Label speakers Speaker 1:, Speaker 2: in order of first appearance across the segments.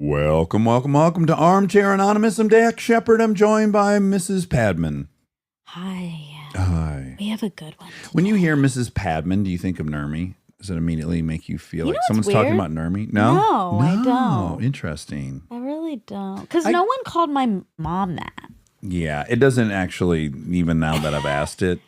Speaker 1: Welcome to Armchair Anonymous. I'm Dax Shepard. I'm joined by Mrs. Padman.
Speaker 2: Hi.
Speaker 1: Hi.
Speaker 2: We have a good one.
Speaker 1: When you hear Mrs. Padman, do you think of Nermi? Does it immediately make you feel like someone's
Speaker 2: weird?
Speaker 1: talking about Nermi? No?
Speaker 2: No, I don't.
Speaker 1: Interesting.
Speaker 2: I really don't. Because no one called my mom that.
Speaker 1: Yeah, it doesn't actually, even now that I've asked it,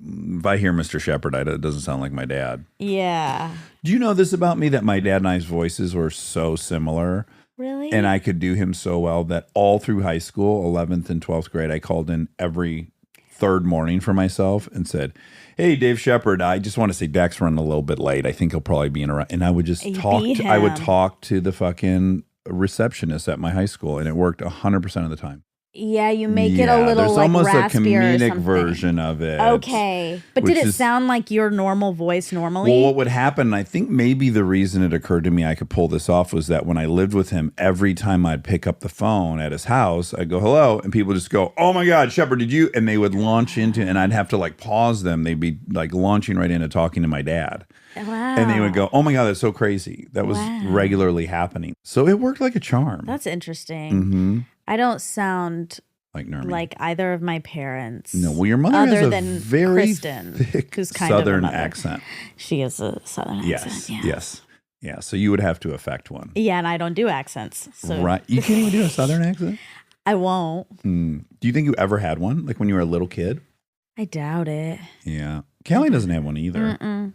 Speaker 1: if I hear Mr. Shepard, it doesn't sound like my dad.
Speaker 2: Yeah.
Speaker 1: Do you know this about me, that my dad and I's voices were so similar?
Speaker 2: Really?
Speaker 1: And I could do him so well that all through high school, 11th and 12th grade, I called in every third morning for myself and said, "Hey, Dave Shepard, I just want to say Dax running a little bit late. I think he'll probably be in around." And I would just I would talk to the fucking receptionist at my high school, and it worked 100% of the time.
Speaker 2: Yeah, you make it a little
Speaker 1: there's
Speaker 2: like
Speaker 1: almost a
Speaker 2: raspier
Speaker 1: comedic version of it.
Speaker 2: Okay. But did it sound like your normal voice normally?
Speaker 1: Well, what would happen, I think maybe the reason it occurred to me I could pull this off was that when I lived with him, every time I'd pick up the phone at his house, I'd go, "Hello," and people just go, "Oh my God, Shepard, did you?" And they would launch into, and I'd have to like pause them. They'd be like launching right into talking to my dad.
Speaker 2: Wow.
Speaker 1: And they would go, "Oh my God, that's so crazy." That was regularly happening. So it worked like a charm.
Speaker 2: That's interesting.
Speaker 1: Mm-hmm.
Speaker 2: I don't sound
Speaker 1: like Nermi.
Speaker 2: Like either of my parents.
Speaker 1: No, well, your mother has a very
Speaker 2: Kristen,
Speaker 1: thick
Speaker 2: who's kind
Speaker 1: Southern
Speaker 2: of a
Speaker 1: accent.
Speaker 2: She is a Southern accent.
Speaker 1: Yes. Yeah, so you would have to affect one.
Speaker 2: Yeah, and I don't do accents. So.
Speaker 1: Right. You can't even do a Southern accent?
Speaker 2: I won't.
Speaker 1: Do you think you ever had one, like when you were a little kid?
Speaker 2: I doubt it.
Speaker 1: Yeah. Callie doesn't have one either.
Speaker 2: Mm-mm.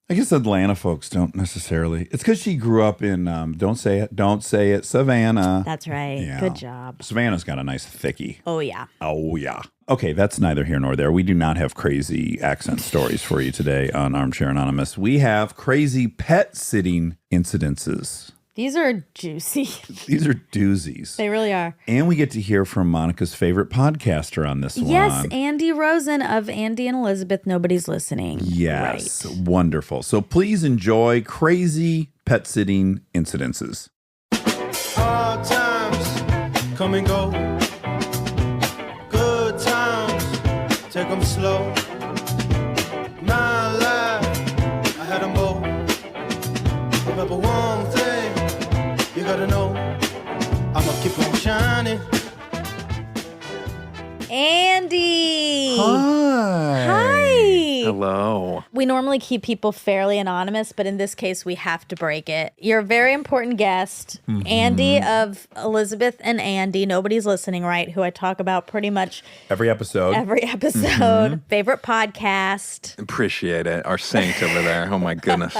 Speaker 1: I guess Atlanta folks don't necessarily. It's because she grew up in, don't say it, Savannah.
Speaker 2: That's right. Yeah. Good job.
Speaker 1: Savannah's got a nice thickie.
Speaker 2: Oh, yeah.
Speaker 1: Oh, yeah. Okay, that's neither here nor there. We do not have crazy accent stories for you today on Armchair Anonymous. We have crazy pet sitting incidences.
Speaker 2: These are juicy.
Speaker 1: These are doozies.
Speaker 2: They really are.
Speaker 1: And we get to hear from Monica's favorite podcaster on this one.
Speaker 2: Yes, Andy Rosen of Andy and Elizabeth, Nobody's Listening.
Speaker 1: Yes, right. Wonderful. So please enjoy crazy pet sitting incidences.
Speaker 3: Hard times come and go. Good times, take them slow. My life, I had them both. Remember one thing. You gotta know, I'ma keep on shining.
Speaker 2: Andy!
Speaker 1: Hi!
Speaker 4: Hello.
Speaker 2: We normally keep people fairly anonymous, but in this case, we have to break it. You're a very important guest, Andy of Elizabeth and Andy, Nobody's Listening, right? Who I talk about pretty much
Speaker 1: every episode.
Speaker 2: Favorite podcast.
Speaker 4: Appreciate it. Our saint over there. Oh my goodness.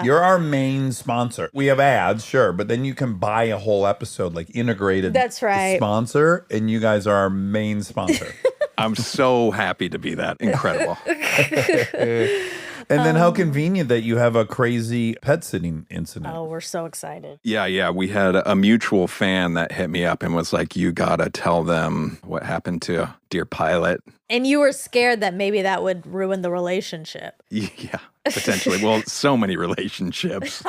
Speaker 1: You're our main sponsor. We have ads, sure, but then you can buy a whole episode, like integrated.
Speaker 2: That's right.
Speaker 1: Sponsor, and you guys are our main sponsor.
Speaker 4: I'm so happy to be that. Incredible.
Speaker 1: And then how convenient that you have a crazy pet sitting incident.
Speaker 2: Oh, we're so excited.
Speaker 4: Yeah. We had a mutual fan that hit me up and was like, "You gotta tell them what happened to Dear Pilot."
Speaker 2: And you were scared that maybe that would ruin the relationship.
Speaker 4: Yeah, potentially. Well, so many relationships.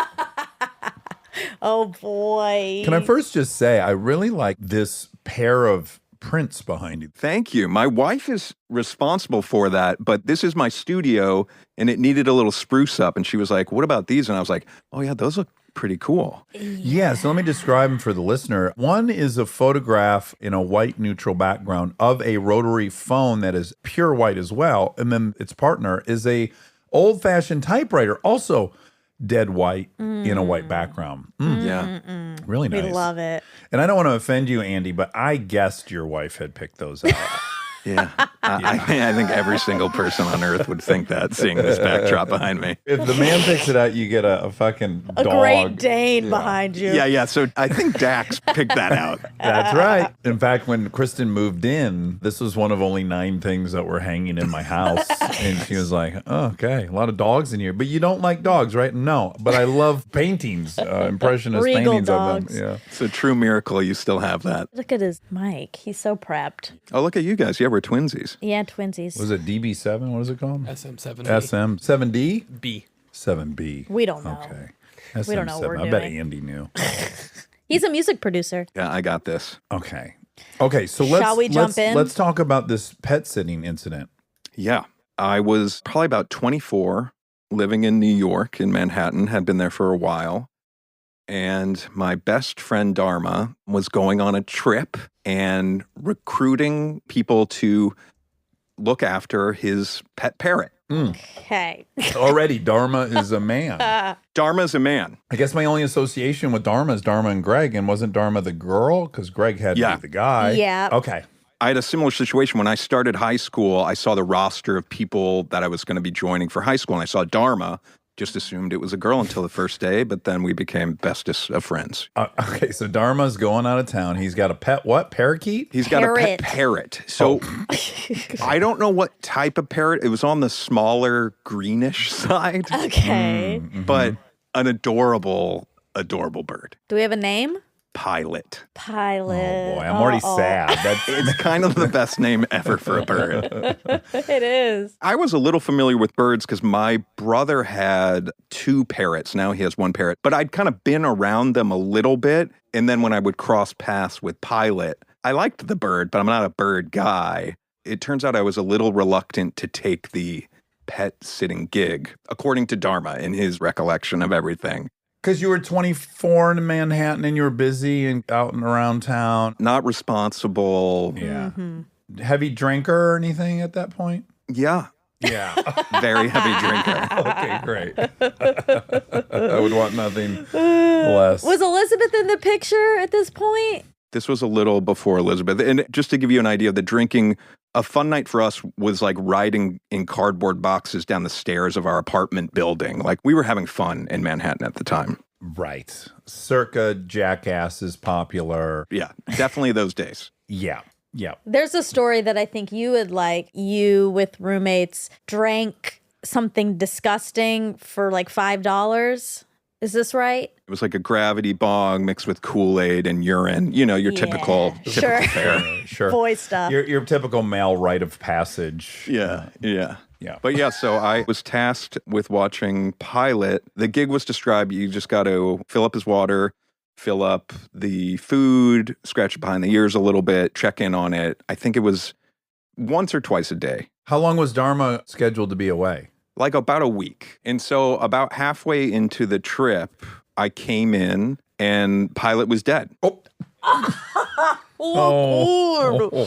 Speaker 2: Oh, boy.
Speaker 1: Can I first just say, I really like this pair of prints behind you.
Speaker 4: Thank you. My wife is responsible for that, but this is my studio and it needed a little spruce up. And she was like, "What about these?" And I was like, "Oh yeah, those look pretty cool."
Speaker 1: Yeah, so let me describe them for the listener. One is a photograph in a white neutral background of a rotary phone that is pure white as well. And then its partner is a old-fashioned typewriter, also dead white in a white background.
Speaker 4: Yeah.
Speaker 1: Really nice.
Speaker 2: We love it.
Speaker 1: And I don't want to offend you, Andy, but I guessed your wife had picked those out.
Speaker 4: Yeah. I think every single person on earth would think that, seeing this backdrop behind me.
Speaker 1: If the man picks it out, you get a fucking dog.
Speaker 2: A Great Dane behind you.
Speaker 4: Yeah. So I think Dax picked that out.
Speaker 1: That's right. In fact, when Kristen moved in, this was one of only 9 things that were hanging in my house. And she was like, "Oh, okay, a lot of dogs in here. But you don't like dogs, right?" "No, but I love paintings, impressionist
Speaker 2: Regal
Speaker 1: paintings
Speaker 2: dogs.
Speaker 1: of them." Yeah.
Speaker 4: It's a true miracle you still have that.
Speaker 2: Look at his mic. He's so prepped.
Speaker 4: Oh, look at you guys. Yeah, we're twinsies.
Speaker 2: Yeah, twinsies.
Speaker 1: Was it DB7? What is it called?
Speaker 5: SM7B.
Speaker 1: SM7D?
Speaker 5: B.
Speaker 1: 7B.
Speaker 2: We don't know.
Speaker 1: Okay.
Speaker 2: We don't know what we're
Speaker 1: I bet
Speaker 2: doing.
Speaker 1: Andy knew.
Speaker 2: He's a music producer.
Speaker 4: Yeah, I got this.
Speaker 1: Okay. So
Speaker 2: Shall we jump in?
Speaker 1: Let's talk about this pet sitting incident.
Speaker 4: Yeah. I was probably about 24, living in New York, in Manhattan, had been there for a while. and my best friend Dharma was going on a trip and recruiting people to look after his pet parrot.
Speaker 2: Okay.
Speaker 1: Already, Dharma is a man.
Speaker 4: Dharma's a man.
Speaker 1: I guess my only association with Dharma is Dharma and Greg, and wasn't Dharma the girl? Because Greg had to be the guy.
Speaker 2: Yeah.
Speaker 1: Okay.
Speaker 4: I had a similar situation. When I started high school, I saw the roster of people that I was going to be joining for high school, and I saw Dharma. Just assumed it was a girl until the first day, but then we became bestest of friends.
Speaker 1: Okay, so Dharma's going out of town. He's got a pet what? Parakeet?
Speaker 4: He's got a pet parrot. So I don't know what type of parrot. It was on the smaller greenish side.
Speaker 2: Okay.
Speaker 4: But an adorable, adorable bird.
Speaker 2: Do we have a name?
Speaker 4: Pilot.
Speaker 2: Pilot.
Speaker 1: Oh boy, I'm already sad.
Speaker 4: It's kind of the best name ever for a bird.
Speaker 2: It is.
Speaker 4: I was a little familiar with birds because my brother had 2 parrots. Now he has 1 parrot. But I'd kind of been around them a little bit. And then when I would cross paths with Pilot, I liked the bird, but I'm not a bird guy. It turns out I was a little reluctant to take the pet sitting gig, according to Dharma in his recollection of everything.
Speaker 1: Because you were 24 in Manhattan and you were busy and out and around town.
Speaker 4: Not responsible.
Speaker 1: Yeah. Heavy drinker or anything at that point?
Speaker 4: Yeah.
Speaker 1: Yeah.
Speaker 4: Very heavy drinker.
Speaker 1: Okay, great. I would want nothing less.
Speaker 2: Was Elizabeth in the picture at this point?
Speaker 4: This was a little before Elizabeth. And just to give you an idea of the drinking, a fun night for us was like riding in cardboard boxes down the stairs of our apartment building. Like we were having fun in Manhattan at the time.
Speaker 1: Right. Circa Jackass is popular.
Speaker 4: Yeah, definitely those days.
Speaker 1: Yeah. Yeah.
Speaker 2: There's a story that I think you would like. You with roommates drank something disgusting for like $5. Is this right?
Speaker 4: It was like a gravity bong mixed with Kool-Aid and urine. You know, your typical fare.
Speaker 1: Sure.
Speaker 2: Boy stuff.
Speaker 1: Your typical male rite of passage.
Speaker 4: Yeah.
Speaker 1: Yeah.
Speaker 4: But yeah, so I was tasked with watching Pilot. The gig was described, you just got to fill up his water, fill up the food, scratch it behind the ears a little bit, check in on it. I think it was once or twice a day.
Speaker 1: How long was Dharma scheduled to be away?
Speaker 4: Like about a week. And so about halfway into the trip, I came in and Pilot was dead.
Speaker 1: Oh,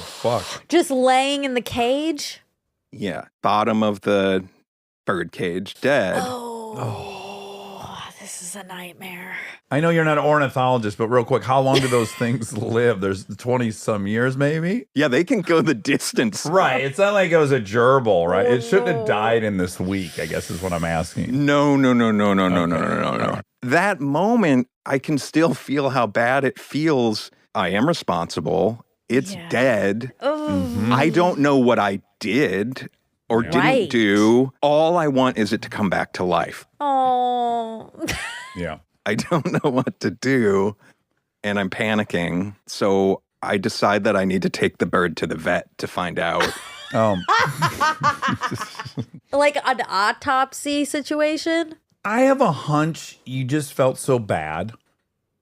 Speaker 1: fuck.
Speaker 2: Just laying in the cage?
Speaker 4: Yeah. Bottom of the bird cage, dead.
Speaker 2: This is a nightmare.
Speaker 1: I know you're not an ornithologist, but real quick, how long do those things live? There's 20-some years, maybe?
Speaker 4: Yeah, they can go the distance.
Speaker 1: Right. It's not like it was a gerbil, right? It shouldn't have died in this week, I guess is what I'm asking.
Speaker 4: No. That moment, I can still feel how bad it feels. I am responsible. It's dead. I don't know what I did or didn't do. All I want is it to come back to life.
Speaker 2: Oh.
Speaker 1: Yeah.
Speaker 4: I don't know what to do, and I'm panicking. So I decide that I need to take the bird to the vet to find out.
Speaker 2: Like an autopsy situation?
Speaker 1: I have a hunch you just felt so bad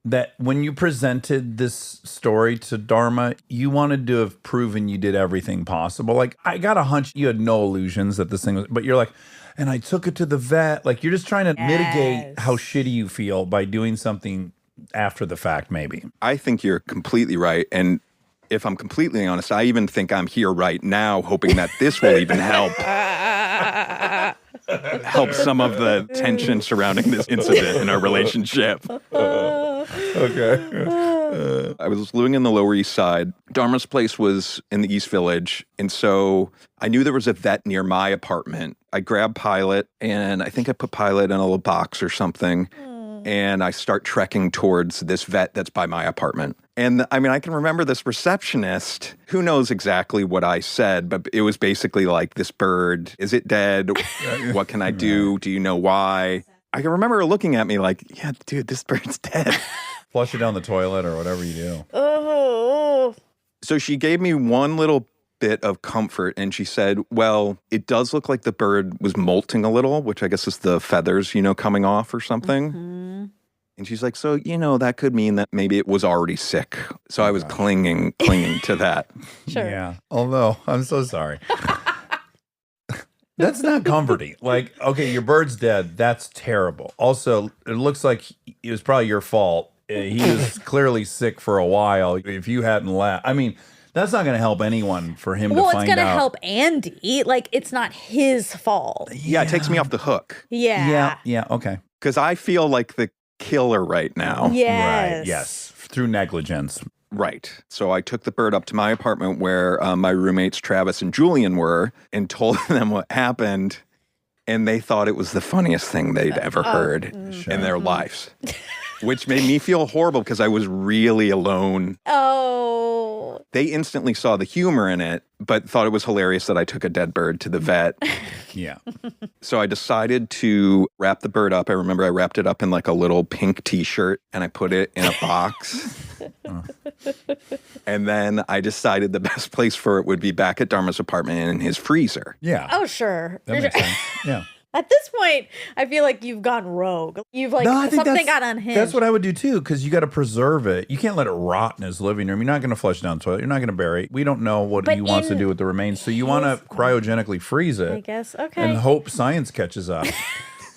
Speaker 1: that when you presented this story to Dharma, you wanted to have proven you did everything possible. Like, I got a hunch you had no illusions that this thing was, but you're like, and I took it to the vet. Like, you're just trying to mitigate how shitty you feel by doing something after the fact, maybe.
Speaker 4: I think you're completely right. And if I'm completely honest, I even think I'm here right now hoping that this will even help. Help some of the tension surrounding this incident in our relationship.
Speaker 1: Okay.
Speaker 4: I was living in the Lower East Side. Dharma's place was in the East Village. And so I knew there was a vet near my apartment. I grabbed Pilot, and I think I put Pilot in a little box or something. And I start trekking towards this vet that's by my apartment. And I mean, I can remember this receptionist, who knows exactly what I said, but it was basically like, this bird, is it dead? What can I do? Do you know why? I can remember her looking at me like, yeah, dude, this bird's dead.
Speaker 1: Flush it down the toilet or whatever you do.
Speaker 2: Oh.
Speaker 4: So she gave me one little bit of comfort, and she said, well, it does look like the bird was molting a little, which I guess is the feathers, coming off or something. And she's like, so, that could mean that maybe it was already sick. So I was clinging to that.
Speaker 2: Sure.
Speaker 1: Yeah. Although, I'm so sorry. That's not comforting. Like, okay, your bird's dead. That's terrible. Also, it looks like it was probably your fault. He was clearly sick for a while. If you hadn't left, I mean, that's not going to help anyone for him to find out.
Speaker 2: Well, it's going to help Andy. Like, it's not his fault.
Speaker 4: Yeah, it takes me off the hook.
Speaker 2: Yeah.
Speaker 1: Yeah, okay.
Speaker 4: Because I feel like the killer right now.
Speaker 2: Yes.
Speaker 1: Right, yes. Through negligence.
Speaker 4: Right. So I took the bird up to my apartment where my roommates Travis and Julian were and told them what happened. And they thought it was the funniest thing they'd ever heard in their lives. Which made me feel horrible because I was really alone.
Speaker 2: Oh.
Speaker 4: They instantly saw the humor in it, but thought it was hilarious that I took a dead bird to the vet.
Speaker 1: Yeah.
Speaker 4: So I decided to wrap the bird up. I remember I wrapped it up in like a little pink t-shirt and I put it in a box. And then I decided the best place for it would be back at Dharma's apartment in his freezer.
Speaker 1: Yeah.
Speaker 2: Oh, sure.
Speaker 1: That makes sense. Yeah.
Speaker 2: At this point, I feel like you've gone rogue. You've like,
Speaker 1: I think
Speaker 2: something got unhinged.
Speaker 1: That's what I would do too, because you got to preserve it. You can't let it rot in his living room. You're not going to flush it down the toilet. You're not going to bury it. We don't know what he wants to do with the remains. So you want to cryogenically freeze it.
Speaker 2: I guess. Okay.
Speaker 1: And hope science catches up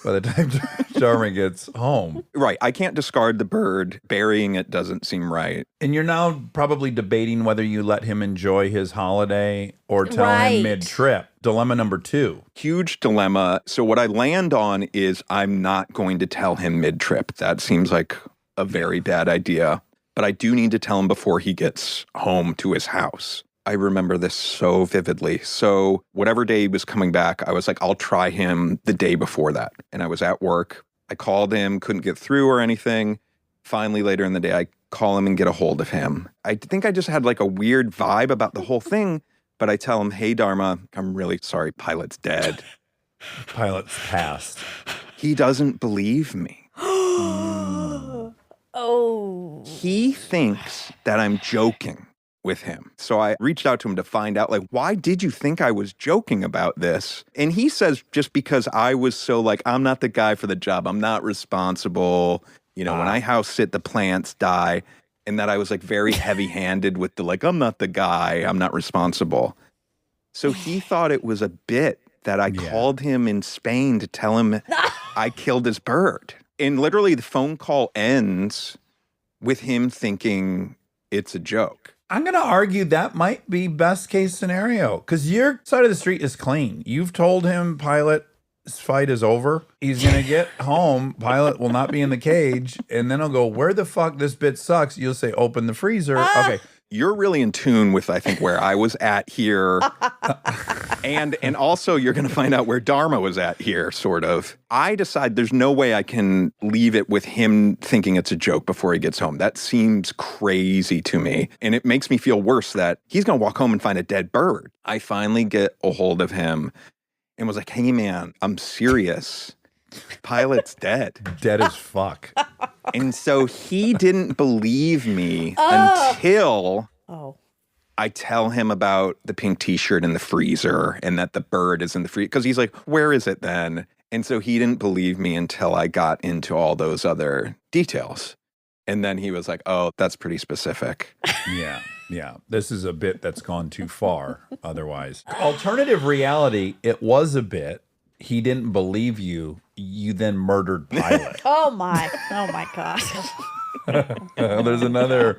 Speaker 1: by the time Dharma gets home.
Speaker 4: Right. I can't discard the bird. Burying it doesn't seem right.
Speaker 1: And you're now probably debating whether you let him enjoy his holiday or tell him mid-trip. Dilemma number 2.
Speaker 4: Huge dilemma. So what I land on is I'm not going to tell him mid-trip. That seems like a very bad idea. But I do need to tell him before he gets home to his house. I remember this so vividly. So whatever day he was coming back, I was like, I'll try him the day before that. And I was at work. I called him, couldn't get through or anything. Finally, later in the day, I call him and get a hold of him. I think I just had like a weird vibe about the whole thing. But I tell him, hey, Dharma, I'm really sorry. Pilot's dead.
Speaker 1: Pilot's passed.
Speaker 4: He doesn't believe me.
Speaker 2: Oh.
Speaker 4: He thinks that I'm joking with him. So I reached out to him to find out, like, why did you think I was joking about this? And he says, just because I was so like, I'm not the guy for the job. I'm not responsible. You know, when I house sit, the plants die. And that I was like very heavy-handed with the like, I'm not the guy. I'm not responsible. So he thought it was a bit that I called him in Spain to tell him I killed his bird. And literally the phone call ends with him thinking it's a joke.
Speaker 1: I'm going to argue that might be best case scenario because your side of the street is clean. You've told him Pilot's fight is over. He's going to get home. Pilot will not be in the cage. And then he'll go, where the fuck this bit sucks? You'll say, open the freezer. Okay.
Speaker 4: You're really in tune with, I think, where I was at here. and also you're going to find out where Dharma was at here, sort of. I decide there's no way I can leave it with him thinking it's a joke before he gets home. That seems crazy to me. And it makes me feel worse that he's going to walk home and find a dead bird. I finally get a hold of him and was like, hey, man, I'm serious. Pilot's dead.
Speaker 1: Dead as fuck.
Speaker 4: And so he didn't believe me until I tell him about the pink t-shirt in the freezer and that the bird is in the freezer. Because he's like, where is it then? And so he didn't believe me until I got into all those other details. And then he was like, oh, that's pretty specific.
Speaker 1: Yeah. This is a bit that's gone too far otherwise. Alternative reality, it was a bit. He didn't believe you. You then murdered Pilot.
Speaker 2: Oh my God.
Speaker 1: There's another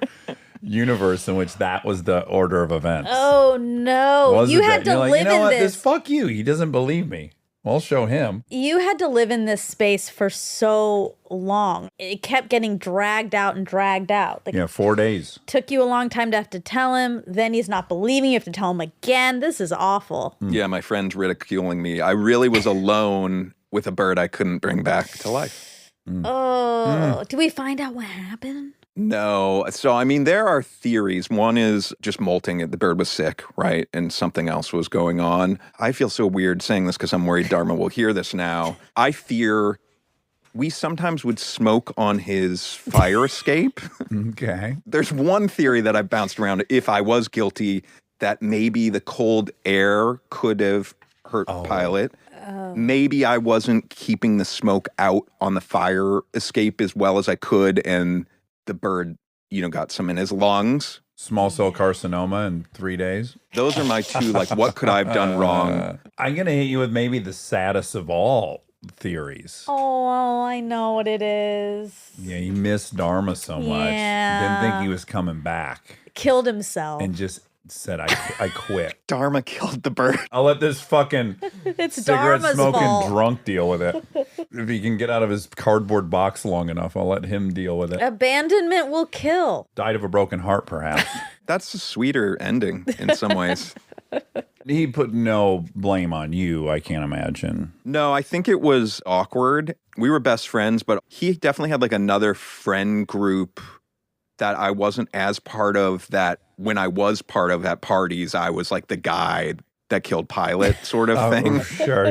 Speaker 1: universe in which that was the order of events.
Speaker 2: Oh no. You had to live in this.
Speaker 1: Fuck you. He doesn't believe me. I'll show him.
Speaker 2: You had to live in this space for so long. It kept getting dragged out and dragged out. Like,
Speaker 1: 4 days.
Speaker 2: Took you a long time to have to tell him. Then he's not believing. You have to tell him again. This is awful.
Speaker 4: Yeah, my friend's ridiculing me. I really was alone with a bird I couldn't bring back to life.
Speaker 2: Did we find out what happened?
Speaker 4: No. So, I mean, there are theories. One is just molting it. The bird was sick, right? And something else was going on. I feel so weird saying this because I'm worried Dharma will hear this now. I fear we sometimes would smoke on his fire escape.
Speaker 1: Okay.
Speaker 4: There's one theory that I've bounced around, if I was guilty, that maybe the cold air could have hurt Pilot. Maybe I wasn't keeping the smoke out on the fire escape as well as I could, and the bird, got some in his lungs.
Speaker 1: Small cell carcinoma in 3 days.
Speaker 4: Those are my two, like, what could I have done wrong?
Speaker 1: I'm going to hit you with maybe the saddest of all theories.
Speaker 2: Oh, I know what it is.
Speaker 1: Yeah, you missed Dharma so much.
Speaker 2: Yeah.
Speaker 1: Didn't think he was coming back.
Speaker 2: Killed himself.
Speaker 1: And just said, I quit.
Speaker 4: Dharma killed the bird.
Speaker 1: I'll let this fucking
Speaker 2: it's
Speaker 1: cigarette
Speaker 2: Dharma's
Speaker 1: smoking
Speaker 2: fault.
Speaker 1: drunk deal with it. If he can get out of his cardboard box long enough, I'll let him deal with it.
Speaker 2: Abandonment will kill.
Speaker 1: Died of a broken heart, perhaps.
Speaker 4: That's a sweeter ending in some ways.
Speaker 1: He put no blame on you, I can't imagine.
Speaker 4: No, I think it was awkward. We were best friends, but he definitely had like another friend group that I wasn't as part of, that when I was part of at parties, I was like the guy that killed Pilot sort of thing.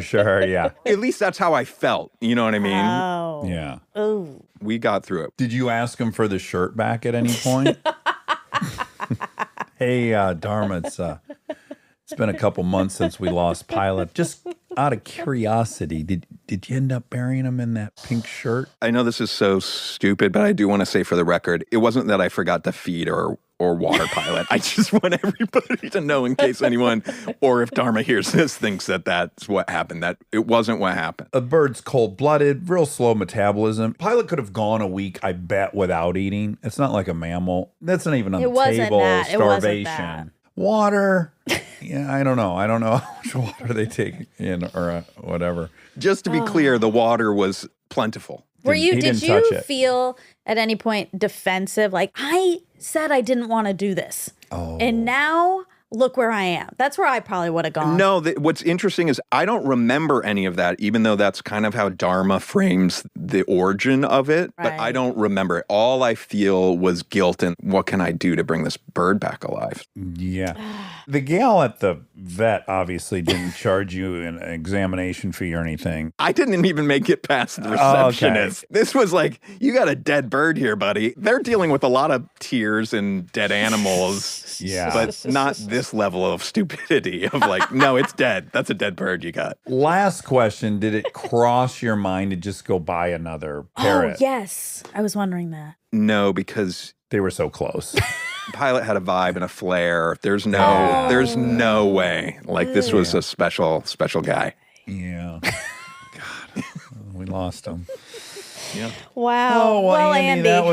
Speaker 1: Sure, yeah.
Speaker 4: At least that's how I felt. You know what I mean?
Speaker 2: Oh.
Speaker 1: Yeah.
Speaker 2: Ooh.
Speaker 4: We got through it.
Speaker 1: Did you ask him for the shirt back at any point? Hey, Dharma, it's been a couple months since we lost Pilot. Just out of curiosity, did you end up burying him in that pink shirt?
Speaker 4: I know this is so stupid, but I do want to say for the record, it wasn't that I forgot to feed or water Pilot. I just want everybody to know, in case anyone, or if Dharma hears this, thinks that that's what happened. That it wasn't what happened.
Speaker 1: A bird's cold-blooded, real slow metabolism. Pilot could have gone a week, I bet, without eating. It's not like a mammal. That's not even on
Speaker 2: It
Speaker 1: the
Speaker 2: wasn't
Speaker 1: table.
Speaker 2: that. It wasn't
Speaker 1: Starvation.
Speaker 2: that.
Speaker 1: Water. Yeah, I don't know how much water they take in or whatever.
Speaker 4: Just to be clear, the water was plentiful.
Speaker 1: He
Speaker 2: Did
Speaker 1: didn't touch
Speaker 2: you
Speaker 1: it.
Speaker 2: feel at any point defensive? Like, I said I didn't want to do this.
Speaker 1: Oh.
Speaker 2: And now look where I am. That's where I probably would have gone.
Speaker 4: No, what's interesting is I don't remember any of that, even though that's kind of how Dharma frames the origin of it. But I
Speaker 2: Right.
Speaker 4: don't remember it. All I feel was guilt and what can I do to bring this bird back alive?
Speaker 1: Yeah. The gal at the vet obviously didn't charge you an examination fee or anything.
Speaker 4: I didn't even make it past the receptionist. This was like, you got a dead bird here, buddy. They're dealing with a lot of tears and dead animals.
Speaker 1: Yeah.
Speaker 4: But not this level of stupidity of like, no, it's dead. That's a dead bird you got.
Speaker 1: Last question. Did it cross your mind to just go buy another parrot?
Speaker 2: Oh, yes. I was wondering that.
Speaker 4: No, because
Speaker 1: They were so close.
Speaker 4: Pilot had a vibe and a flair. There's no way. Like this was a special guy.
Speaker 1: Yeah. God, we lost him.
Speaker 4: Yeah.
Speaker 2: Wow.
Speaker 1: Oh, well,
Speaker 2: Andy.
Speaker 1: that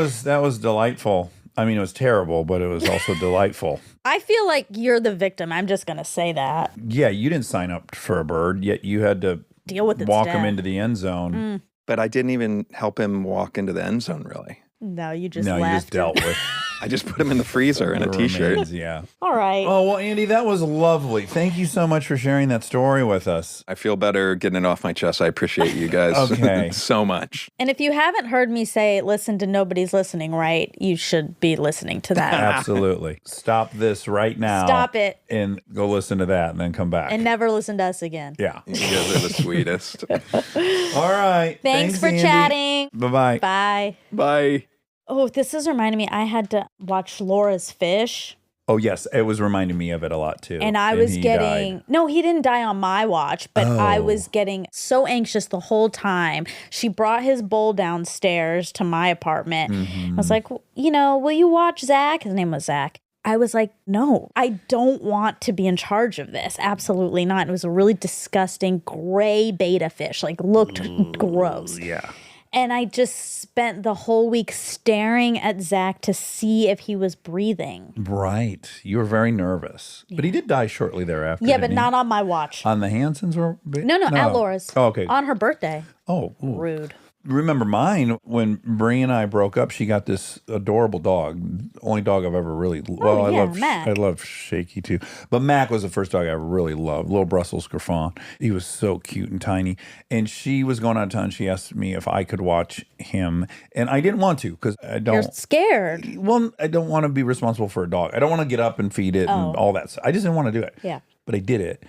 Speaker 1: was delightful. I mean, it was terrible, but it was also delightful.
Speaker 2: I feel like you're the victim. I'm just going to say that.
Speaker 1: Yeah, you didn't sign up for a bird, yet you had to
Speaker 2: Deal with its
Speaker 1: walk him
Speaker 2: death.
Speaker 1: into the end zone.
Speaker 4: But I didn't even help him walk into the end zone, really.
Speaker 2: No, you just
Speaker 1: No,
Speaker 2: left.
Speaker 1: you just dealt with
Speaker 4: I just put him in the freezer in a
Speaker 1: the
Speaker 4: t-shirt.
Speaker 1: remains, yeah.
Speaker 2: All right.
Speaker 1: Oh, well, Andy, that was lovely. Thank you so much for sharing that story with us.
Speaker 4: I feel better getting it off my chest. I appreciate you guys
Speaker 1: Okay.
Speaker 4: so much.
Speaker 2: And if you haven't heard me say, listen to Nobody's Listening Right, you should be listening to that.
Speaker 1: Absolutely. Stop this right now.
Speaker 2: Stop it.
Speaker 1: And go listen to that and then come back.
Speaker 2: And never listen to us again.
Speaker 1: yeah.
Speaker 4: You guys are the sweetest.
Speaker 1: All right.
Speaker 2: Thanks for
Speaker 1: Andy.
Speaker 2: chatting.
Speaker 1: Bye-bye.
Speaker 2: Bye.
Speaker 4: Bye.
Speaker 2: Oh, this is reminding me, I had to watch Laura's Fish.
Speaker 1: Oh, yes. It was reminding me of it a lot, too.
Speaker 2: And I was
Speaker 1: he
Speaker 2: getting,
Speaker 1: died.
Speaker 2: no, he didn't die on my watch, but I
Speaker 1: Oh.
Speaker 2: was getting so anxious the whole time. She brought his bowl downstairs to my apartment.
Speaker 1: Mm-hmm.
Speaker 2: I was like, will you watch Zach? His name was Zach. I was like, no, I don't want to be in charge of this. Absolutely not. It was a really disgusting gray beta fish, like looked gross.
Speaker 1: Yeah.
Speaker 2: And I just spent the whole week staring at Zach to see if he was breathing.
Speaker 1: Right. You were very nervous. But he did die shortly thereafter.
Speaker 2: Yeah, but
Speaker 1: didn't he?
Speaker 2: not on my watch.
Speaker 1: On the Hansons?
Speaker 2: No, at Laura's.
Speaker 1: Oh, okay.
Speaker 2: On her birthday.
Speaker 1: Oh, ooh.
Speaker 2: Rude.
Speaker 1: Remember mine, when Brie and I broke up, she got this adorable dog. Only dog I've ever really
Speaker 2: Oh, yeah, Mac.
Speaker 1: I love Shaky too. But Mac was the first dog I ever really loved. Little Brussels Griffon. He was so cute and tiny. And she was going out of town. She asked me if I could watch him. And I didn't want to because I
Speaker 2: You're
Speaker 1: don't.
Speaker 2: scared.
Speaker 1: Well, I don't want to be responsible for a dog. I don't want to get up and feed it and all that stuff. I just didn't want to do it.
Speaker 2: Yeah.
Speaker 1: But I did it.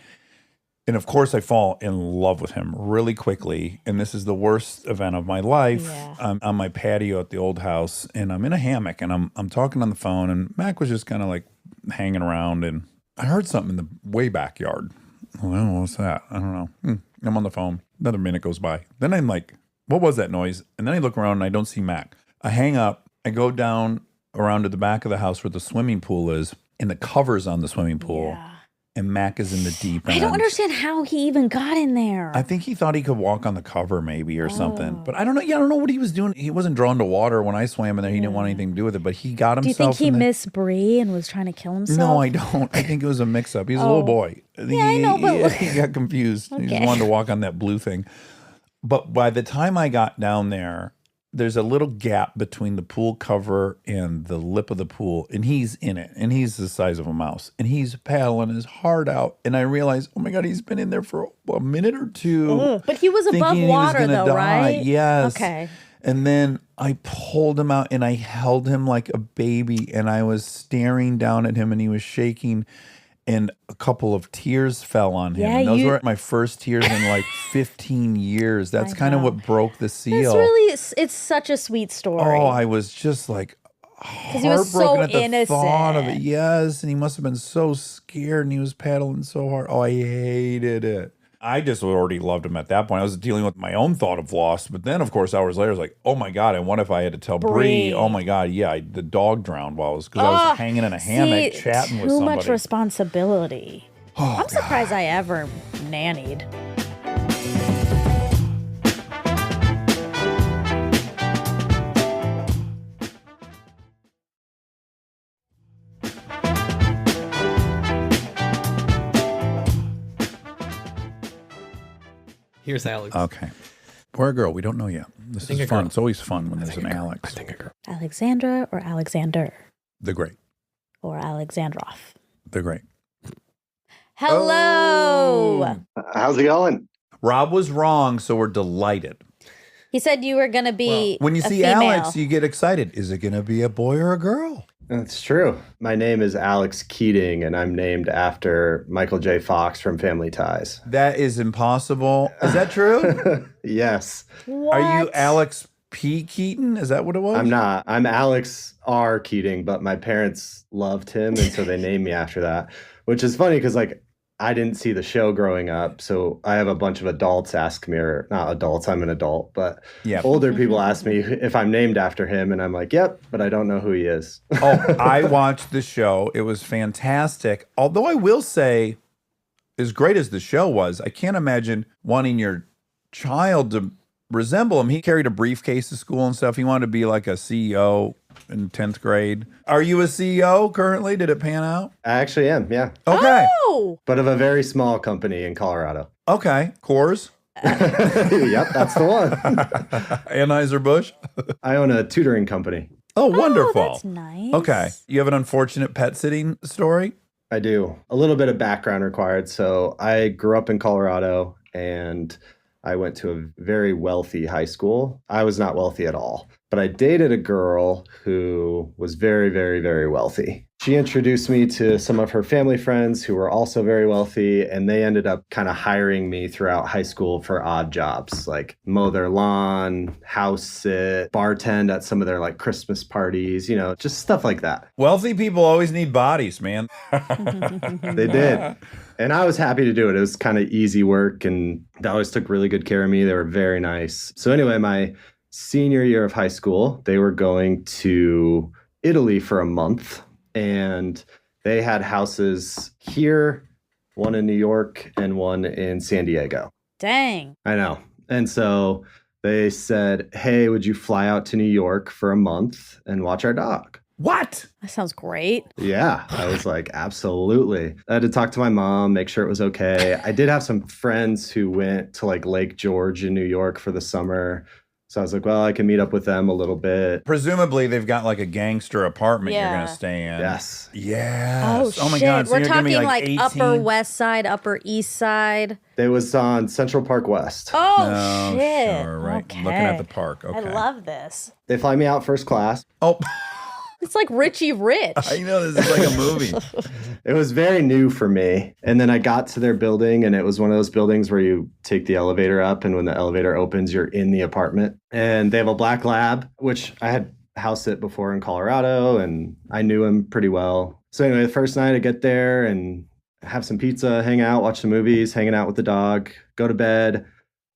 Speaker 1: And of course, I fall in love with him really quickly. And this is the worst event of my life.
Speaker 2: Yeah.
Speaker 1: I'm on my patio at the old house, and I'm in a hammock, and I'm talking on the phone, and Mac was just kind of like hanging around, and I heard something in the way backyard. Well, what's that? I don't know. I'm on the phone. Another minute goes by. Then I'm like, what was that noise? And then I look around, and I don't see Mac. I hang up. I go down around to the back of the house where the swimming pool is, and the cover's on the swimming pool.
Speaker 2: Yeah.
Speaker 1: And Mac is in the deep end.
Speaker 2: I don't understand how he even got in there.
Speaker 1: I think he thought he could walk on the cover maybe or something. But I don't know. Yeah, I don't know what he was doing. He wasn't drawn to water when I swam in there. He didn't want anything to do with it. But he got
Speaker 2: Do you
Speaker 1: himself
Speaker 2: think he missed Bree and was trying to kill himself?
Speaker 1: No, I don't. I think it was a mix-up. He's a little boy.
Speaker 2: I know, but
Speaker 1: he got confused. He just
Speaker 2: Okay.
Speaker 1: wanted to walk on that blue thing. But by the time I got down there, there's a little gap between the pool cover and the lip of the pool, and he's in it, and he's the size of a mouse, and he's paddling his heart out. And I realized, oh my God, he's been in there for a minute or two.
Speaker 2: But he was above
Speaker 1: thinking he was
Speaker 2: water,
Speaker 1: gonna
Speaker 2: though,
Speaker 1: die.
Speaker 2: right?
Speaker 1: Yes.
Speaker 2: Okay.
Speaker 1: And then I pulled him out, and I held him like a baby, and I was staring down at him, and he was shaking. And a couple of tears fell on him.
Speaker 2: Yeah,
Speaker 1: and those were my first tears in like 15 years. That's kind of what broke the seal.
Speaker 2: It's such a sweet story.
Speaker 1: Oh, I was just like
Speaker 2: he was so
Speaker 1: heartbroken at the thought of it.
Speaker 2: innocent.
Speaker 1: Yes, and he must have been so scared, and he was paddling so hard. Oh, I hated it. I just already loved him at that point. I was dealing with my own thought of loss. But then, of course, hours later, I was like, oh my God, and what if I had to tell Bree? Oh my God, yeah, the dog drowned while I was hanging in a hammock chatting with somebody.
Speaker 2: Too much responsibility. I'm surprised I ever nannied.
Speaker 5: Here's Alex.
Speaker 1: Okay. Boy or girl, we don't know yet. This is fun. It's always fun when there's an Alex.
Speaker 5: I think a girl.
Speaker 2: Alexandra or Alexander
Speaker 1: The Great.
Speaker 2: or Alexandrov.
Speaker 1: The Great.
Speaker 2: Hello.
Speaker 6: How's it going?
Speaker 1: Rob was wrong, so we're delighted.
Speaker 2: He said you were going to be
Speaker 1: When you
Speaker 2: a
Speaker 1: see
Speaker 2: female.
Speaker 1: Alex, you get excited. Is it going to be a boy or a girl?
Speaker 6: That's true. My name is Alex Keating, and I'm named after Michael J. Fox from Family Ties.
Speaker 1: That is impossible. Is that true?
Speaker 6: Yes.
Speaker 2: What?
Speaker 1: Are you Alex P. Keaton? Is that what it was?
Speaker 6: I'm not. I'm Alex R. Keating, but my parents loved him, and so they named me after that, which is funny because, like, I didn't see the show growing up, so I have a bunch of adults ask me, or not adults, I'm an adult, but older people ask me if I'm named after him, and I'm like, yep, but I don't know who he is.
Speaker 1: Oh, I watched the show. It was fantastic. Although I will say, as great as the show was, I can't imagine wanting your child to resemble him. He carried a briefcase to school and stuff. He wanted to be like a CEO in 10th grade. Are you a CEO currently? Did it pan out?
Speaker 6: I actually am, yeah.
Speaker 1: Okay.
Speaker 2: Oh.
Speaker 6: But of a very small company in Colorado.
Speaker 1: Okay. Coors?
Speaker 6: Yep, that's the one.
Speaker 1: Anheuser-Busch?
Speaker 6: I own a tutoring company.
Speaker 1: Oh, wonderful.
Speaker 2: Oh, that's nice.
Speaker 1: Okay. You have an unfortunate pet sitting story?
Speaker 6: I do. A little bit of background required. So I grew up in Colorado and I went to a very wealthy high school. I was not wealthy at all, but I dated a girl who was very, very, very wealthy. She introduced me to some of her family friends who were also very wealthy, and they ended up kind of hiring me throughout high school for odd jobs, like mow their lawn, house sit, bartend at some of their like Christmas parties, you know, just stuff like that.
Speaker 1: Wealthy people always need bodies, man.
Speaker 6: They did. And I was happy to do it. It was kind of easy work, and they always took really good care of me. They were very nice. So anyway, my senior year of high school, they were going to Italy for a month, and they had houses here, one in New York and one in San Diego.
Speaker 2: Dang.
Speaker 6: I know. And so they said, hey, would you fly out to New York for a month and watch our dog?
Speaker 1: What?
Speaker 2: That sounds great.
Speaker 6: Yeah, I was like, absolutely. I had to talk to my mom, make sure it was okay. I did have some friends who went to like Lake George in New York for the summer. So I was like, well, I can meet up with them a little bit.
Speaker 1: Presumably, they've got like a gangster apartment you're
Speaker 2: Yeah.
Speaker 1: going to stay in.
Speaker 6: Yes.
Speaker 1: Yes.
Speaker 2: Oh,
Speaker 1: my
Speaker 2: shit.
Speaker 1: God. So
Speaker 2: We're
Speaker 1: you're gonna
Speaker 2: talking
Speaker 1: be
Speaker 2: like
Speaker 1: 18?
Speaker 2: Upper West Side, Upper East Side.
Speaker 6: It was on Central Park West.
Speaker 2: Oh,
Speaker 1: Oh,
Speaker 2: shit.
Speaker 1: sure, right.
Speaker 2: Okay.
Speaker 1: Looking at the park. Okay.
Speaker 2: I love this.
Speaker 6: They fly me out first class.
Speaker 1: Oh,
Speaker 2: It's like Richie Rich.
Speaker 1: I know this is like a movie.
Speaker 6: It was very new for me. And then I got to their building, and it was one of those buildings where you take the elevator up, and when the elevator opens, you're in the apartment. And they have a black lab, which I had house sit before in Colorado, and I knew him pretty well. So anyway, the first night I get there and have some pizza, hang out, watch the movies, hanging out with the dog, go to bed,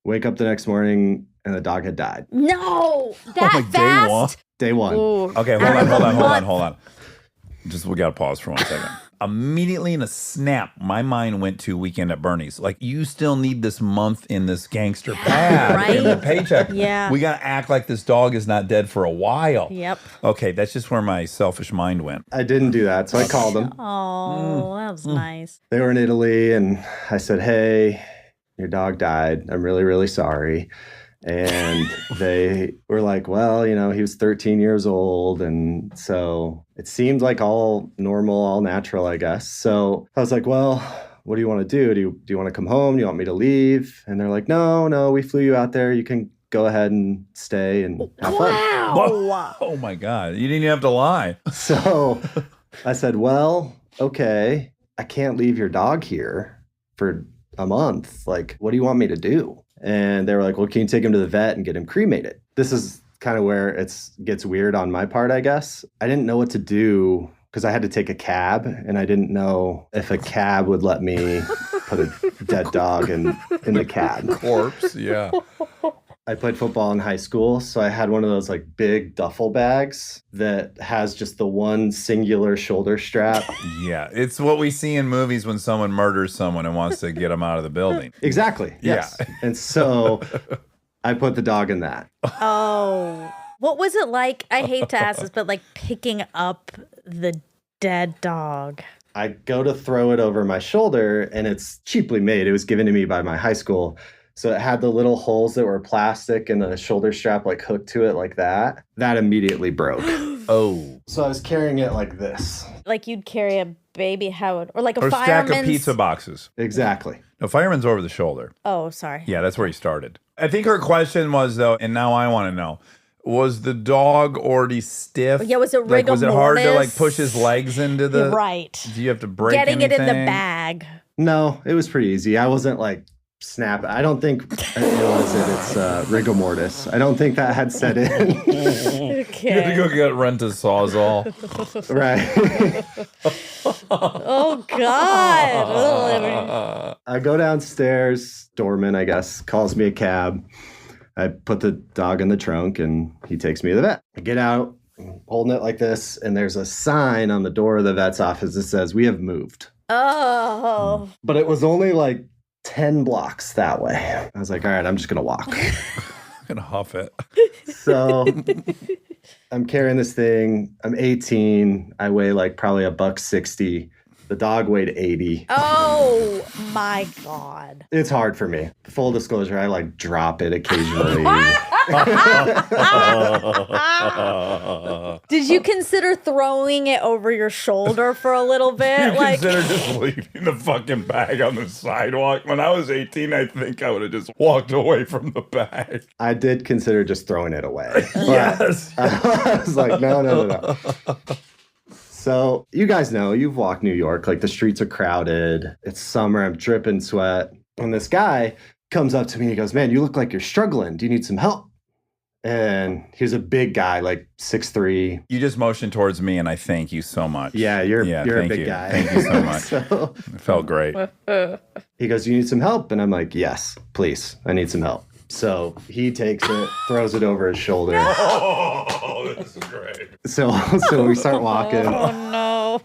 Speaker 6: wake up the next morning, and the dog had died.
Speaker 2: No, that
Speaker 1: like day
Speaker 2: fast.
Speaker 1: one?
Speaker 6: Day one.
Speaker 2: Ooh.
Speaker 1: Okay, hold on. Just we gotta pause for 1 second. Immediately in a snap, my mind went to Weekend at Bernie's. Like, you still need this month in this gangster pad in the paycheck.
Speaker 2: Yeah.
Speaker 1: We gotta act like this dog is not dead for a while.
Speaker 2: Yep.
Speaker 1: Okay, that's just where my selfish mind went.
Speaker 6: I didn't do that, so I called them.
Speaker 2: Oh, that was nice.
Speaker 6: They were in Italy, and I said, hey, your dog died. I'm really, really sorry. And they were like, well, you know, he was 13 years old. And so it seemed like all normal, all natural, I guess. So I was like, well, what do you want to do? Do you want to come home? Do you want me to leave? And they're like, no, we flew you out there. You can go ahead and stay and have fun.
Speaker 2: Wow.
Speaker 1: Oh my God, you didn't even have to lie.
Speaker 6: So I said, well, okay, I can't leave your dog here for a month. Like, what do you want me to do? And they were like, well, can you take him to the vet and get him cremated? This is kind of where it gets weird on my part, I guess. I didn't know what to do because I had to take a cab, and I didn't know if a cab would let me put a dead dog in the cab.
Speaker 1: Corpse, yeah.
Speaker 6: I played football in high school, so I had one of those like big duffel bags that has just the one singular shoulder strap.
Speaker 1: Yeah, it's what we see in movies when someone murders someone and wants to get them out of the building.
Speaker 6: Exactly. Yes.
Speaker 1: Yeah.
Speaker 6: And so I put the dog in that.
Speaker 2: Oh. What was it like? I hate to ask this, but like picking up the dead dog.
Speaker 6: I go to throw it over my shoulder, and it's cheaply made. It was given to me by my high school. So it had the little holes that were plastic and the shoulder strap like hooked to it like that. That immediately broke.
Speaker 1: Oh.
Speaker 6: So I was carrying it like this.
Speaker 2: Like you'd carry a baby, or like a
Speaker 1: Or stack
Speaker 2: fireman's.
Speaker 1: of pizza boxes.
Speaker 6: Exactly.
Speaker 1: No, fireman's over the shoulder.
Speaker 2: Oh, sorry.
Speaker 1: Yeah, that's where he started. I think her question was, though, and now I want to know, was the dog already stiff?
Speaker 2: Yeah, was it
Speaker 1: like, was it hard to like
Speaker 2: mortis?
Speaker 1: push his legs into the...
Speaker 2: You're right.
Speaker 1: Do you have to break
Speaker 2: Getting
Speaker 1: anything?
Speaker 2: it in the bag.
Speaker 6: No, it was pretty easy. I wasn't like snap. I don't think it's rigor mortis. I don't think that had set in.
Speaker 1: You had to go get Renta's Sawzall.
Speaker 6: Right.
Speaker 2: Oh, God.
Speaker 6: I go downstairs. Doorman, I guess, calls me a cab. I put the dog in the trunk, and he takes me to the vet. I get out, holding it like this, and there's a sign on the door of the vet's office that says, "We have moved."
Speaker 2: Oh.
Speaker 6: But it was only like 10 blocks that way. I was like, all right, I'm just going to walk.
Speaker 1: I'm going to huff it.
Speaker 6: So I'm carrying this thing. I'm 18. I weigh like probably $160. The dog weighed 80.
Speaker 2: Oh, my God.
Speaker 6: It's hard for me. Full disclosure, I like drop it occasionally.
Speaker 2: Did you consider throwing it over your shoulder for a little bit?
Speaker 1: You consider just leaving the fucking bag on the sidewalk? When I was 18, I think I would have just walked away from the bag.
Speaker 6: I did consider just throwing it away. But
Speaker 1: Yes.
Speaker 6: I was like, no. So you guys know, you've walked New York, like the streets are crowded. It's summer, I'm dripping sweat. And this guy comes up to me and he goes, man, you look like you're struggling. Do you need some help? And he was a big guy, like 6'3".
Speaker 1: You just motioned towards me, and I thank you so much.
Speaker 6: Yeah, you're a
Speaker 1: thank
Speaker 6: big
Speaker 1: you.
Speaker 6: guy.
Speaker 1: Thank you so much.
Speaker 6: So
Speaker 1: It felt great.
Speaker 6: he goes, you need some help? And I'm like, yes, please. I need some help. So he takes it, throws it over his shoulder.
Speaker 1: Oh, this is great.
Speaker 6: So we start walking.
Speaker 2: Oh, no.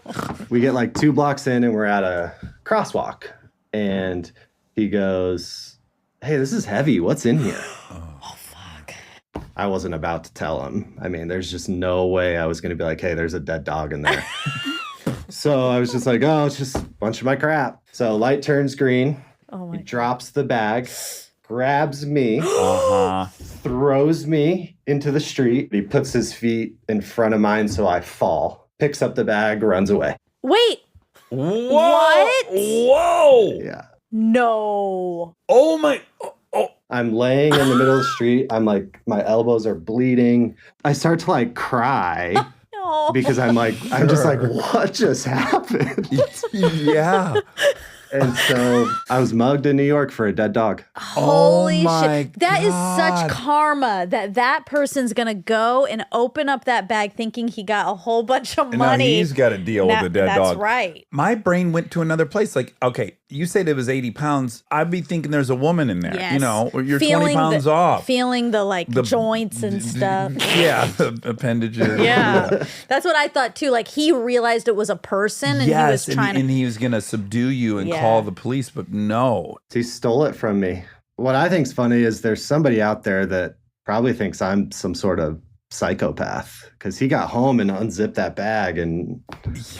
Speaker 6: We get like 2 blocks in and we're at a crosswalk. And he goes, hey, this is heavy. What's in here?
Speaker 2: Oh, fuck.
Speaker 6: I wasn't about to tell him. I mean, there's just no way I was going to be like, hey, there's a dead dog in there. So I was just like, oh, it's just a bunch of my crap. So light turns green.
Speaker 2: Oh,
Speaker 6: He
Speaker 2: my
Speaker 6: drops the bag, grabs me,
Speaker 1: Uh-huh.
Speaker 6: throws me into the street. He puts his feet in front of mine so I fall, picks up the bag, runs away.
Speaker 2: Wait.
Speaker 1: Whoa!
Speaker 2: What?
Speaker 1: Whoa!
Speaker 6: Yeah.
Speaker 2: No.
Speaker 1: Oh my! Oh!
Speaker 6: I'm laying in the middle of the street. I'm like, my elbows are bleeding. I start to like cry
Speaker 2: No.
Speaker 6: because I'm just like, what just happened?
Speaker 1: Yeah.
Speaker 6: And so I was mugged in New York for a dead dog.
Speaker 2: Holy
Speaker 1: Oh my
Speaker 2: shit. That is such
Speaker 1: God.
Speaker 2: karma that person's going to go and open up that bag thinking he got a whole bunch of
Speaker 1: And now
Speaker 2: money.
Speaker 1: he's got to deal with the dead
Speaker 2: That's
Speaker 1: dog.
Speaker 2: right.
Speaker 1: My brain went to another place. Like, okay, you said it was 80 pounds. I'd be thinking there's a woman in there.
Speaker 2: Yes.
Speaker 1: You know, or you're 20
Speaker 2: Feeling
Speaker 1: pounds off.
Speaker 2: Feeling the joints and stuff.
Speaker 1: Yeah, the appendages.
Speaker 2: Yeah. That's what I thought too. Like he realized it was a person and he was trying
Speaker 1: and he was going to subdue you and call the police, but no.
Speaker 6: He stole it from me. What I think's funny is there's somebody out there that probably thinks I'm some sort of psychopath because he got home and unzipped that bag and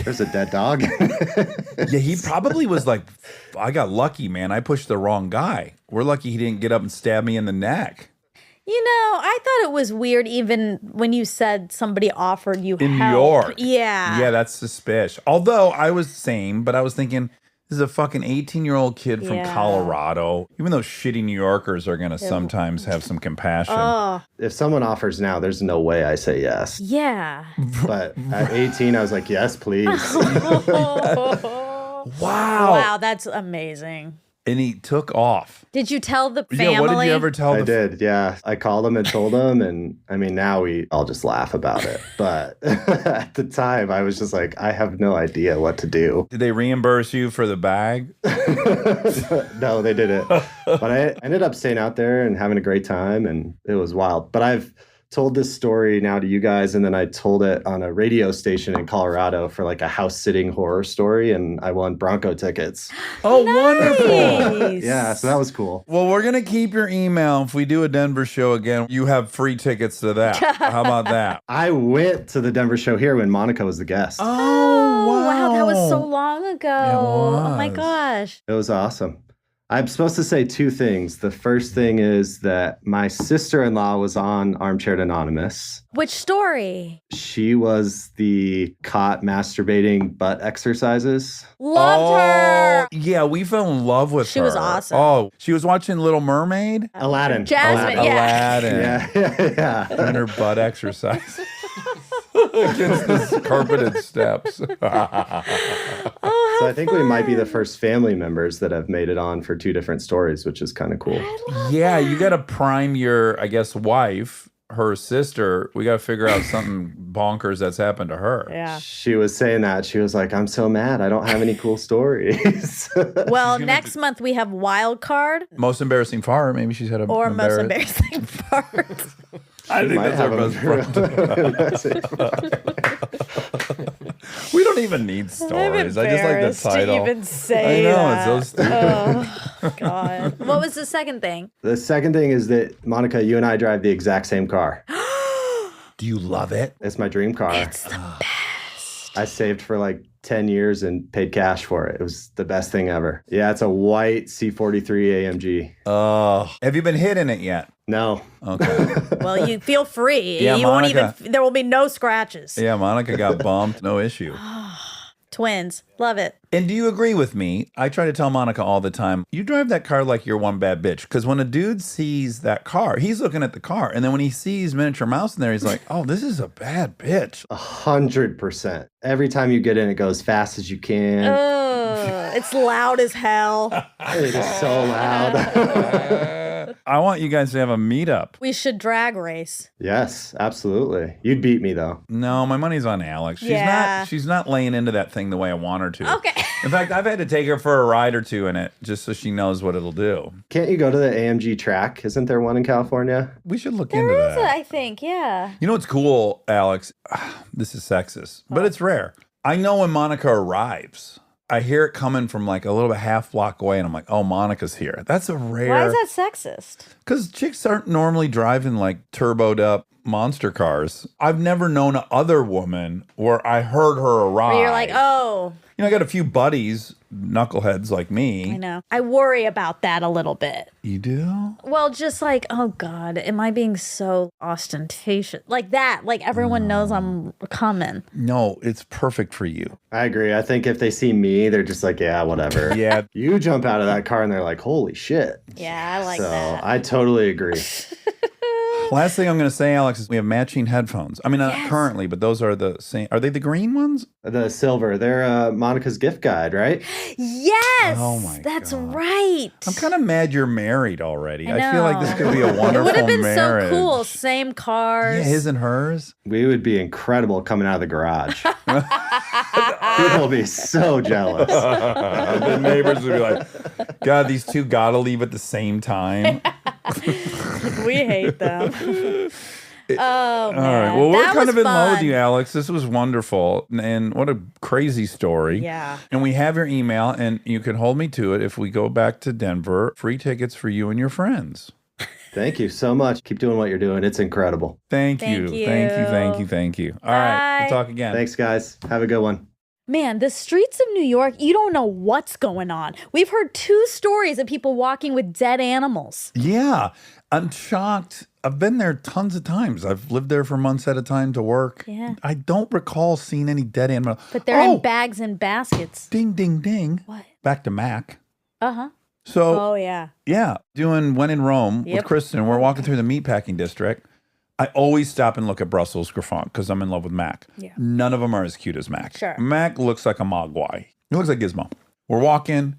Speaker 6: there's a dead dog.
Speaker 1: Yeah, he probably was like, I got lucky, man. I pushed the wrong guy. We're lucky he didn't get up and stab me in the neck.
Speaker 2: You know, I thought it was weird even when you said somebody offered you
Speaker 1: In
Speaker 2: help.
Speaker 1: New York.
Speaker 2: Yeah.
Speaker 1: Yeah, that's suspicious. Although I was sane, but I was thinking, this is a fucking 18-year-old kid from Colorado. Even though shitty New Yorkers are going to sometimes have some compassion.
Speaker 2: Oh,
Speaker 6: If someone offers now, there's no way I say yes.
Speaker 2: yeah.
Speaker 6: But at 18, I was like, yes, please.
Speaker 1: Wow.
Speaker 2: Wow, that's amazing.
Speaker 1: And he took off.
Speaker 2: Did you tell the family?
Speaker 1: Yeah, what did you ever tell
Speaker 6: I did, yeah. I called him and told him, and I mean, now we all just laugh about it. But at the time, I was just like, I have no idea what to do.
Speaker 1: Did they reimburse you for the bag?
Speaker 6: No, they didn't. But I ended up staying out there and having a great time, and it was wild. But I've told this story now to you guys, and then I told it on a radio station in Colorado for like a house sitting horror story, and I won Bronco tickets.
Speaker 1: Oh, wonderful.
Speaker 2: Nice.
Speaker 6: Yeah, so that was cool.
Speaker 1: Well, we're going to keep your email. If we do a Denver show again, you have free tickets to that. How about that?
Speaker 6: I went to the Denver show here when Monica was the guest.
Speaker 2: Oh, wow. That was so long ago. Oh, my
Speaker 1: was.
Speaker 2: gosh.
Speaker 6: It was awesome. I'm supposed to say two things. The first thing is that my sister-in-law was on Armchair Anonymous.
Speaker 2: Which story?
Speaker 6: She was the caught masturbating butt exercises.
Speaker 2: Loved her.
Speaker 1: Yeah, we fell in love with her.
Speaker 2: She was awesome.
Speaker 1: Oh, she was watching Little Mermaid?
Speaker 6: Aladdin.
Speaker 2: Jasmine, yeah.
Speaker 1: Aladdin.
Speaker 6: Yeah.
Speaker 1: And her butt exercise against the carpeted steps.
Speaker 2: Oh,
Speaker 6: So I think we might be the first family members that have made it on for two different stories, which is kind of cool.
Speaker 1: Yeah, you got to prime your, I guess, wife, her sister. We got to figure out something bonkers that's happened to her.
Speaker 2: Yeah.
Speaker 6: She was saying that. She was like, I'm so mad. I don't have any cool stories.
Speaker 2: Well, next month we have Wild Card
Speaker 1: Most embarrassing fart. Maybe she's had a
Speaker 2: or most embarrassing part.
Speaker 1: I think
Speaker 6: Might
Speaker 1: that's our
Speaker 6: have
Speaker 1: best part. We don't even need stories. I just like the title.
Speaker 2: To even say
Speaker 1: I know,
Speaker 2: that.
Speaker 1: it's so stupid.
Speaker 2: Oh, God. What was the second thing?
Speaker 6: The second thing is that, Monica, you and I drive the exact same car.
Speaker 1: Do you love it?
Speaker 6: It's my dream car.
Speaker 2: It's the best.
Speaker 6: I saved for like 10 years and paid cash for it. It was the best thing ever. Yeah, it's a white C43 AMG.
Speaker 1: Oh, have you been hit in it yet?
Speaker 6: No.
Speaker 1: Okay.
Speaker 2: Well, you feel free.
Speaker 1: Yeah,
Speaker 2: you won't
Speaker 1: Monica.
Speaker 2: even. There will be no scratches.
Speaker 1: Yeah, Monica got bumped. No issue.
Speaker 2: Twins. Love it.
Speaker 1: And do you agree with me? I try to tell Monica all the time, you drive that car like you're one bad bitch. Because when a dude sees that car, he's looking at the car. And then when he sees Miniature Mouse in there, he's like, oh, this is a bad bitch.
Speaker 6: 100%. Every time you get in, it goes fast as you can.
Speaker 2: It's loud as hell.
Speaker 6: It is so loud.
Speaker 1: I want you guys to have a meetup.
Speaker 2: We should drag race.
Speaker 6: Yes, absolutely. You'd beat me, though.
Speaker 1: No, my money's on Alex.
Speaker 2: Yeah.
Speaker 1: She's not laying into that thing the way I want her to.
Speaker 2: Okay.
Speaker 1: In fact, I've had to take her for a ride or two in it just so she knows what it'll do.
Speaker 6: Can't you go to the AMG track? Isn't there one in California?
Speaker 1: We should look
Speaker 2: There
Speaker 1: into
Speaker 2: is,
Speaker 1: that.
Speaker 2: I think, yeah.
Speaker 1: You know what's cool, Alex? This is sexist, but it's rare. I know when Monica arrives. I hear it coming from like a little bit half block away, and I'm like, oh, Monica's here. That's a rare.
Speaker 2: Why is that sexist?
Speaker 1: Because chicks aren't normally driving like turboed up monster cars. I've never known a other woman where I heard her arrive.
Speaker 2: Where you're like, oh,
Speaker 1: You know, I got a few buddies, knuckleheads like me.
Speaker 2: I know. I worry about that a little bit.
Speaker 1: You do?
Speaker 2: Well, just like, oh God, am I being so ostentatious? Like that, like everyone knows I'm coming.
Speaker 1: No, it's perfect for you.
Speaker 6: I agree. I think if they see me, they're just like, yeah, whatever.
Speaker 1: Yeah.
Speaker 6: You jump out of that car and they're like, holy shit.
Speaker 2: Yeah, I like
Speaker 6: So
Speaker 2: that.
Speaker 6: I totally agree.
Speaker 1: Last thing I'm going to say, Alex, is we have matching headphones. I mean, not currently, but those are the same. Are they the green ones?
Speaker 6: The silver, they're Monica's gift guide, right?
Speaker 2: Yes,
Speaker 1: Oh my
Speaker 2: that's
Speaker 1: God.
Speaker 2: right.
Speaker 1: I'm kind of mad you're married already.
Speaker 2: I
Speaker 1: I feel like this
Speaker 2: know.
Speaker 1: could be a
Speaker 2: It
Speaker 1: wonderful
Speaker 2: would have been
Speaker 1: marriage.
Speaker 2: so cool. Same cars.
Speaker 1: Yeah, his and hers.
Speaker 6: We would be incredible coming out of the garage. People will be so jealous.
Speaker 1: The neighbors would be like, God, these two gotta leave at the same time.
Speaker 2: We hate them. Oh,
Speaker 1: All
Speaker 2: man.
Speaker 1: right. Well, we're
Speaker 2: That
Speaker 1: kind
Speaker 2: was
Speaker 1: of in love with
Speaker 2: fun.
Speaker 1: you, Alex. This was wonderful. And what a crazy story.
Speaker 2: Yeah.
Speaker 1: And we have your email, and you can hold me to it if we go back to Denver. Free tickets for you and your friends.
Speaker 6: Thank you so much. Keep doing what you're doing. It's incredible.
Speaker 1: Thank
Speaker 2: Thank
Speaker 1: you.
Speaker 2: you.
Speaker 1: Thank you. Thank you. Thank you. All right. We'll
Speaker 2: Bye.
Speaker 1: talk again.
Speaker 6: Thanks, guys. Have a good one.
Speaker 2: Man, the streets of New York, you don't know what's going on. We've heard 2 stories of people walking with dead animals.
Speaker 1: Yeah. I'm shocked. I've been there tons of times. I've lived there for months at a time to work.
Speaker 2: Yeah.
Speaker 1: I don't recall seeing any dead animal.
Speaker 2: But they're in bags and baskets.
Speaker 1: Ding, ding, ding.
Speaker 2: What?
Speaker 1: Back to Mac.
Speaker 2: Uh-huh.
Speaker 1: So,
Speaker 2: Oh, yeah.
Speaker 1: yeah, doing When in Rome with
Speaker 2: Yep.
Speaker 1: Kristen. We're walking through the meatpacking district. I always stop and look at Brussels Griffon because I'm in love with Mac.
Speaker 2: Yeah.
Speaker 1: None of them are as cute as Mac.
Speaker 2: Sure.
Speaker 1: Mac looks like a Mogwai. He looks like Gizmo. We're walking.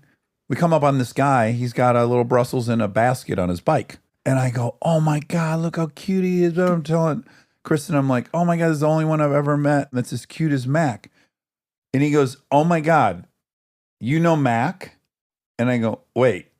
Speaker 1: We come up on this guy. He's got a little Brussels in a basket on his bike. And I go, oh my God, look how cute he is. I'm telling Kristen, I'm like, oh my God, this is the only one I've ever met that's as cute as Mac. And he goes, oh my God, you know Mac? And I go, wait,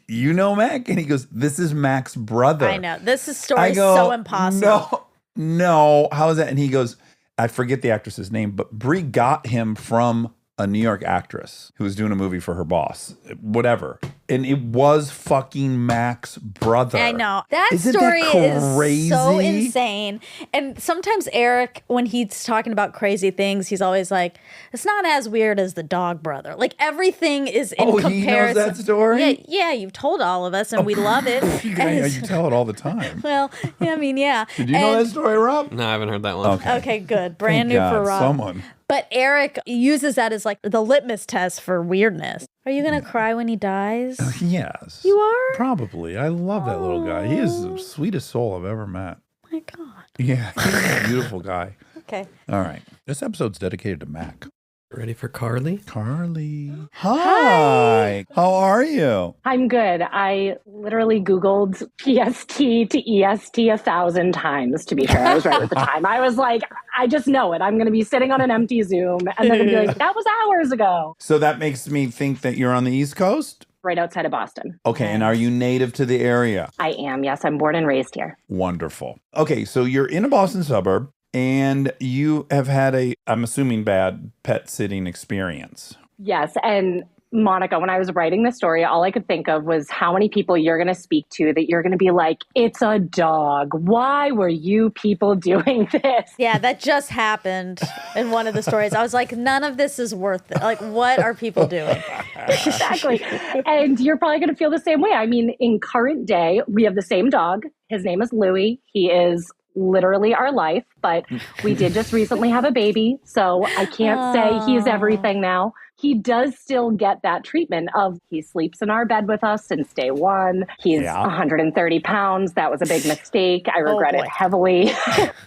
Speaker 1: you know Mac? And he goes, this is Mac's brother.
Speaker 2: I know. This story
Speaker 1: I
Speaker 2: is
Speaker 1: go,
Speaker 2: so impossible.
Speaker 1: No, how is that? And he goes, I forget the actress's name, but Brie got him from a New York actress who was doing a movie for her boss, whatever. And it was fucking Mac's brother.
Speaker 2: I know. That
Speaker 1: Isn't
Speaker 2: story
Speaker 1: that crazy?
Speaker 2: is so insane. And sometimes Eric, when he's talking about crazy things, he's always like, it's not as weird as the dog brother. Like everything is in comparison.
Speaker 1: He knows that story?
Speaker 2: Yeah, you've told all of us and we love it.
Speaker 1: You tell it all the time.
Speaker 2: Well, I mean, yeah.
Speaker 1: Did you know that story, Rob?
Speaker 5: No, I haven't heard that one.
Speaker 2: Okay, good. Brand
Speaker 1: Thank
Speaker 2: new for
Speaker 1: God,
Speaker 2: Rob.
Speaker 1: someone.
Speaker 2: But Eric uses that as like the litmus test for weirdness. Are you going to cry when he dies?
Speaker 1: Yes.
Speaker 2: You are?
Speaker 1: Probably. I love that little guy. He is the sweetest soul I've ever met.
Speaker 2: My God.
Speaker 1: Yeah, he's a beautiful guy.
Speaker 2: Okay.
Speaker 1: All right. This episode's dedicated to Mac.
Speaker 5: Ready for Carly?
Speaker 1: Carly. Hi. How are you?
Speaker 7: I'm good. I literally Googled PST to EST 1,000 times to be sure I was right at the time. I was like, I just know it. I'm going to be sitting on an empty Zoom and they're going to be like, that was hours ago.
Speaker 1: So that makes me think that you're on the East Coast?
Speaker 7: Right outside of Boston.
Speaker 1: Okay. And are you native to the area?
Speaker 7: I am. Yes, I'm born and raised here.
Speaker 1: Wonderful. Okay. So you're in a Boston suburb and you have had a, I'm assuming, bad pet sitting experience.
Speaker 7: Yes. And Monica, when I was writing this story, all I could think of was how many people you're going to speak to that you're going to be like, it's a dog. Why were you people doing this?
Speaker 2: Yeah, that just happened in one of the stories. I was like, none of this is worth it. Like, what are people doing?
Speaker 7: Exactly. And you're probably going to feel the same way. I mean, in current day, we have the same dog. His name is Louie. He is literally our life, but we did just recently have a baby. So I can't say he's everything now. He does still get that treatment of he sleeps in our bed with us since day one. He's 130 pounds. That was a big mistake. I regret it heavily.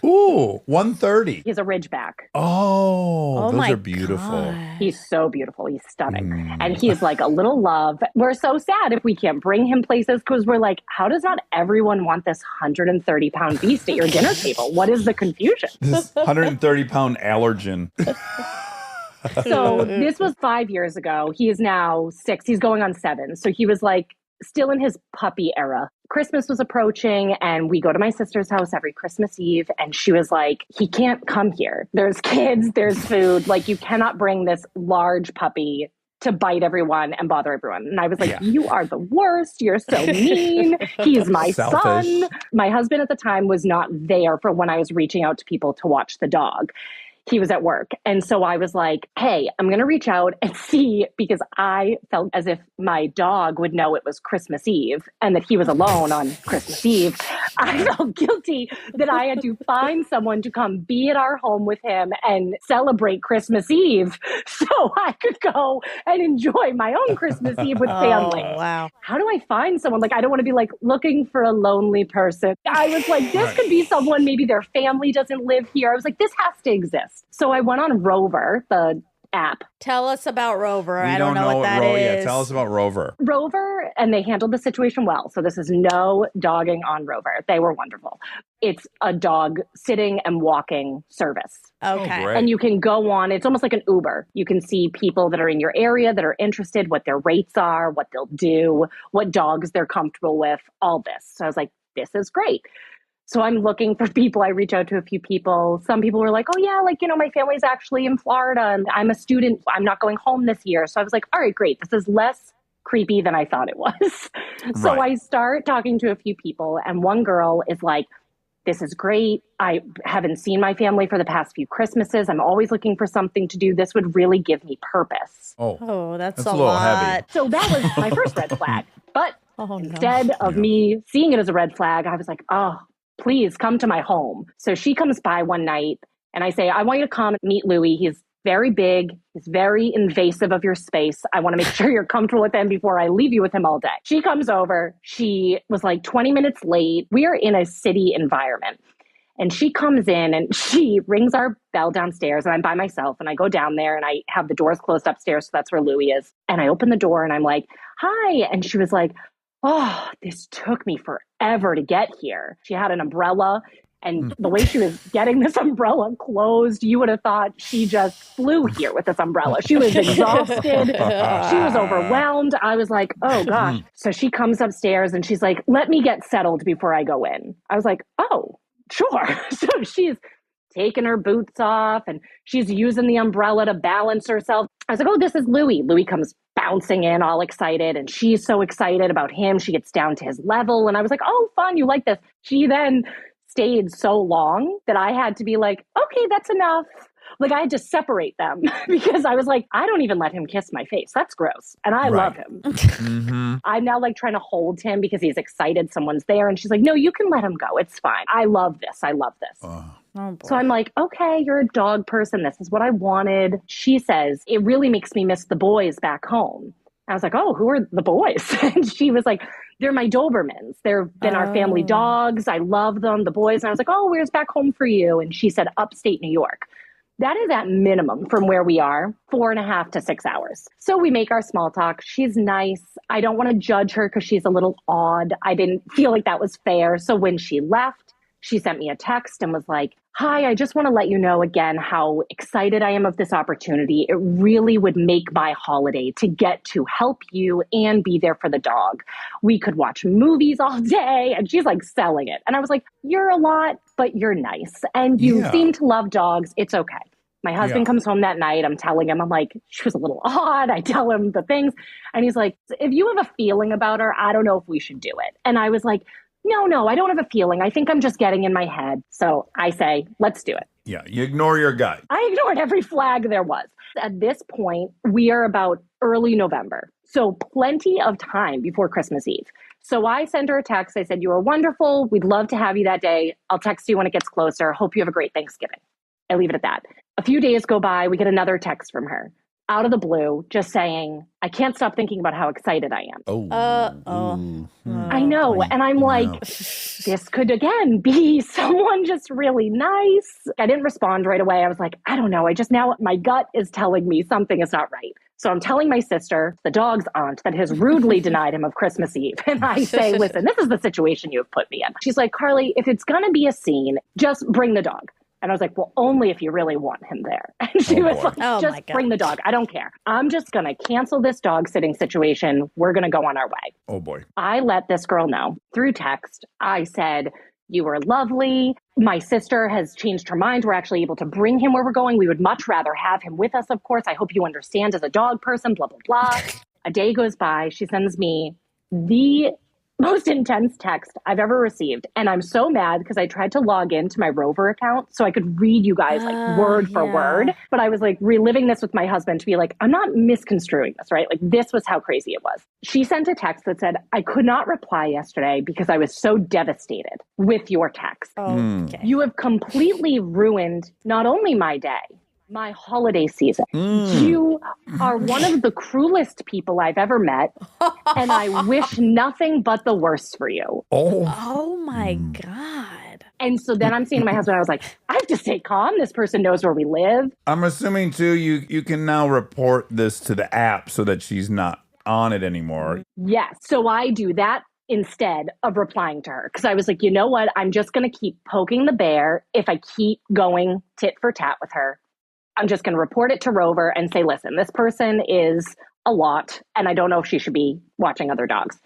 Speaker 1: Ooh, 130.
Speaker 7: He's a Ridgeback.
Speaker 1: Oh, those
Speaker 2: my
Speaker 1: are beautiful.
Speaker 2: God.
Speaker 7: He's so beautiful. He's stunning. And he's like a little love. We're so sad if we can't bring him places because we're like, how does not everyone want this 130-pound beast at your dinner table? What is the confusion?
Speaker 1: This 130-pound allergen.
Speaker 7: So this was 5 years ago. He is now 6. He's going on 7. So he was like still in his puppy era. Christmas was approaching and we go to my sister's house every Christmas Eve. And she was like, he can't come here. There's kids, there's food. Like you cannot bring this large puppy to bite everyone and bother everyone. And I was like, you are the worst. You're so mean. He's my son. My husband at the time was not there for when I was reaching out to people to watch the dog. He was at work. And so I was like, hey, I'm going to reach out and see, because I felt as if my dog would know it was Christmas Eve and that he was alone on Christmas Eve. I felt guilty that I had to find someone to come be at our home with him and celebrate Christmas Eve so I could go and enjoy my own Christmas Eve with family.
Speaker 2: Oh, wow.
Speaker 7: How do I find someone? Like, I don't want to be like looking for a lonely person. I was like, this could be someone, maybe their family doesn't live here. I was like, this has to exist. So I went on Rover, the app.
Speaker 2: Tell us about Rover.
Speaker 1: We
Speaker 2: I don't know what that is.
Speaker 1: Yeah, tell us about Rover.
Speaker 7: Rover, and they handled the situation well. So this is no dogging on Rover. They were wonderful. It's a dog sitting and walking service.
Speaker 2: Okay.
Speaker 1: great.
Speaker 7: And you can go on, it's almost like an Uber. You can see people that are in your area that are interested, what their rates are, what they'll do, what dogs they're comfortable with, all this. So I was like, this is great. So I'm looking for people. I reach out to a few people. Some people were like, oh yeah, like, my family's actually in Florida and I'm a student. I'm not going home this year. So I was like, all right, great. This is less creepy than I thought it was. So
Speaker 1: Right.
Speaker 7: I start talking to a few people and one girl is like, this is great. I haven't seen my family for the past few Christmases. I'm always looking for something to do. This would really give me purpose.
Speaker 2: Oh, that's a
Speaker 1: a little
Speaker 2: lot.
Speaker 1: heavy.
Speaker 7: So that was my first red flag. But
Speaker 2: Oh, no.
Speaker 7: instead of me seeing it as a red flag, I was like, oh, please come to my home. So she comes by one night and I say, I want you to come meet Louie. He's very big. He's very invasive of your space. I want to make sure you're comfortable with him before I leave you with him all day. She comes over. She was like 20 minutes late. We are in a city environment. And she comes in and she rings our bell downstairs and I'm by myself and I go down there and I have the doors closed upstairs. So that's where Louie is. And I open the door and I'm like, hi. And she was like, oh, this took me forever to get here. She had an umbrella and the way she was getting this umbrella closed, you would have thought she just flew here with this umbrella. She was exhausted. She was overwhelmed. I was like, oh gosh. So she comes upstairs and she's like, let me get settled before I go in. I was like, oh, sure. So she's taking her boots off and she's using the umbrella to balance herself. I was like, oh, this is Louie. Louie comes bouncing in all excited and she's so excited about him. She gets down to his level. And I was like, oh, fun. You like this. She then stayed so long that I had to be like, okay, that's enough. Like I had to separate them because I was like, I don't even let him kiss my face. That's gross. And I love him. I'm now like trying to hold him because he's excited someone's there. And she's like, no, you can let him go. It's fine. I love this. I love this.
Speaker 2: Oh, boy.
Speaker 7: So I'm like, okay, you're a dog person. This is what I wanted. She says, it really makes me miss the boys back home. I was like, oh, who are the boys? And she was like, they're my Dobermans. They've been our family dogs. I love them, the boys. And I was like, oh, where's back home for you? And she said, upstate New York. That is at minimum from where we are, 4.5 to 6 hours. So we make our small talk. She's nice. I don't want to judge her because she's a little odd. I didn't feel like that was fair. So when she left, she sent me a text and was like, hi, I just want to let you know again how excited I am of this opportunity. It really would make my holiday to get to help you and be there for the dog. We could watch movies all day. And she's like selling it. And I was like, you're a lot, but you're nice. And you seem to love dogs. It's okay. My husband comes home that night. I'm telling him, I'm like, she was a little odd. I tell him the things. And he's like, if you have a feeling about her, I don't know if we should do it. And I was like, no, I don't have a feeling. I think I'm just getting in my head. So I say, let's do it.
Speaker 1: Yeah, you ignore your gut.
Speaker 7: I ignored every flag there was. At this point, we are about early November. So plenty of time before Christmas Eve. So I sent her a text. I said, you are wonderful. We'd love to have you that day. I'll text you when it gets closer. Hope you have a great Thanksgiving. I leave it at that. A few days go by. We get another text from her out of the blue, just saying, I can't stop thinking about how excited I am. I know. And I'm like, this could again be someone just really nice. I didn't respond right away. I was like, I don't know. My gut is telling me something is not right. So I'm telling my sister, the dog's aunt, that has rudely denied him of Christmas Eve. And I say, listen, this is the situation you have put me in. She's like, Carly, if it's going to be a scene, just bring the dog. And I was like, well, only if you really want him there. And she was like, just bring the dog. I don't care. I'm just going to cancel this dog sitting situation. We're going to go on our way.
Speaker 1: Oh, boy.
Speaker 7: I let this girl know through text. I said, you were lovely. My sister has changed her mind. We're actually able to bring him where we're going. We would much rather have him with us, of course. I hope you understand as a dog person, blah, blah, blah. A day goes by. She sends me the most intense text I've ever received. And I'm so mad because I tried to log into my Rover account so I could read you guys like word for word. But I was like reliving this with my husband to be like, I'm not misconstruing this, right? Like this was how crazy it was. She sent a text that said, I could not reply yesterday because I was so devastated with your text.
Speaker 2: Okay.
Speaker 7: You have completely ruined not only my day, my holiday season. You are one of the cruelest people I've ever met, and I wish nothing but the worst for you.
Speaker 2: Oh my God.
Speaker 7: And so then I'm saying to my husband, I was like, I have to stay calm. This person knows where we live.
Speaker 1: I'm assuming too, you can now report this to the app so that she's not on it anymore.
Speaker 7: Yes. So I do that instead of replying to her. Because I was like, you know what? I'm just going to keep poking the bear. If I keep going tit for tat with her, I'm just going to report it to Rover and say, listen, this person is a lot, and I don't know if she should be watching other dogs.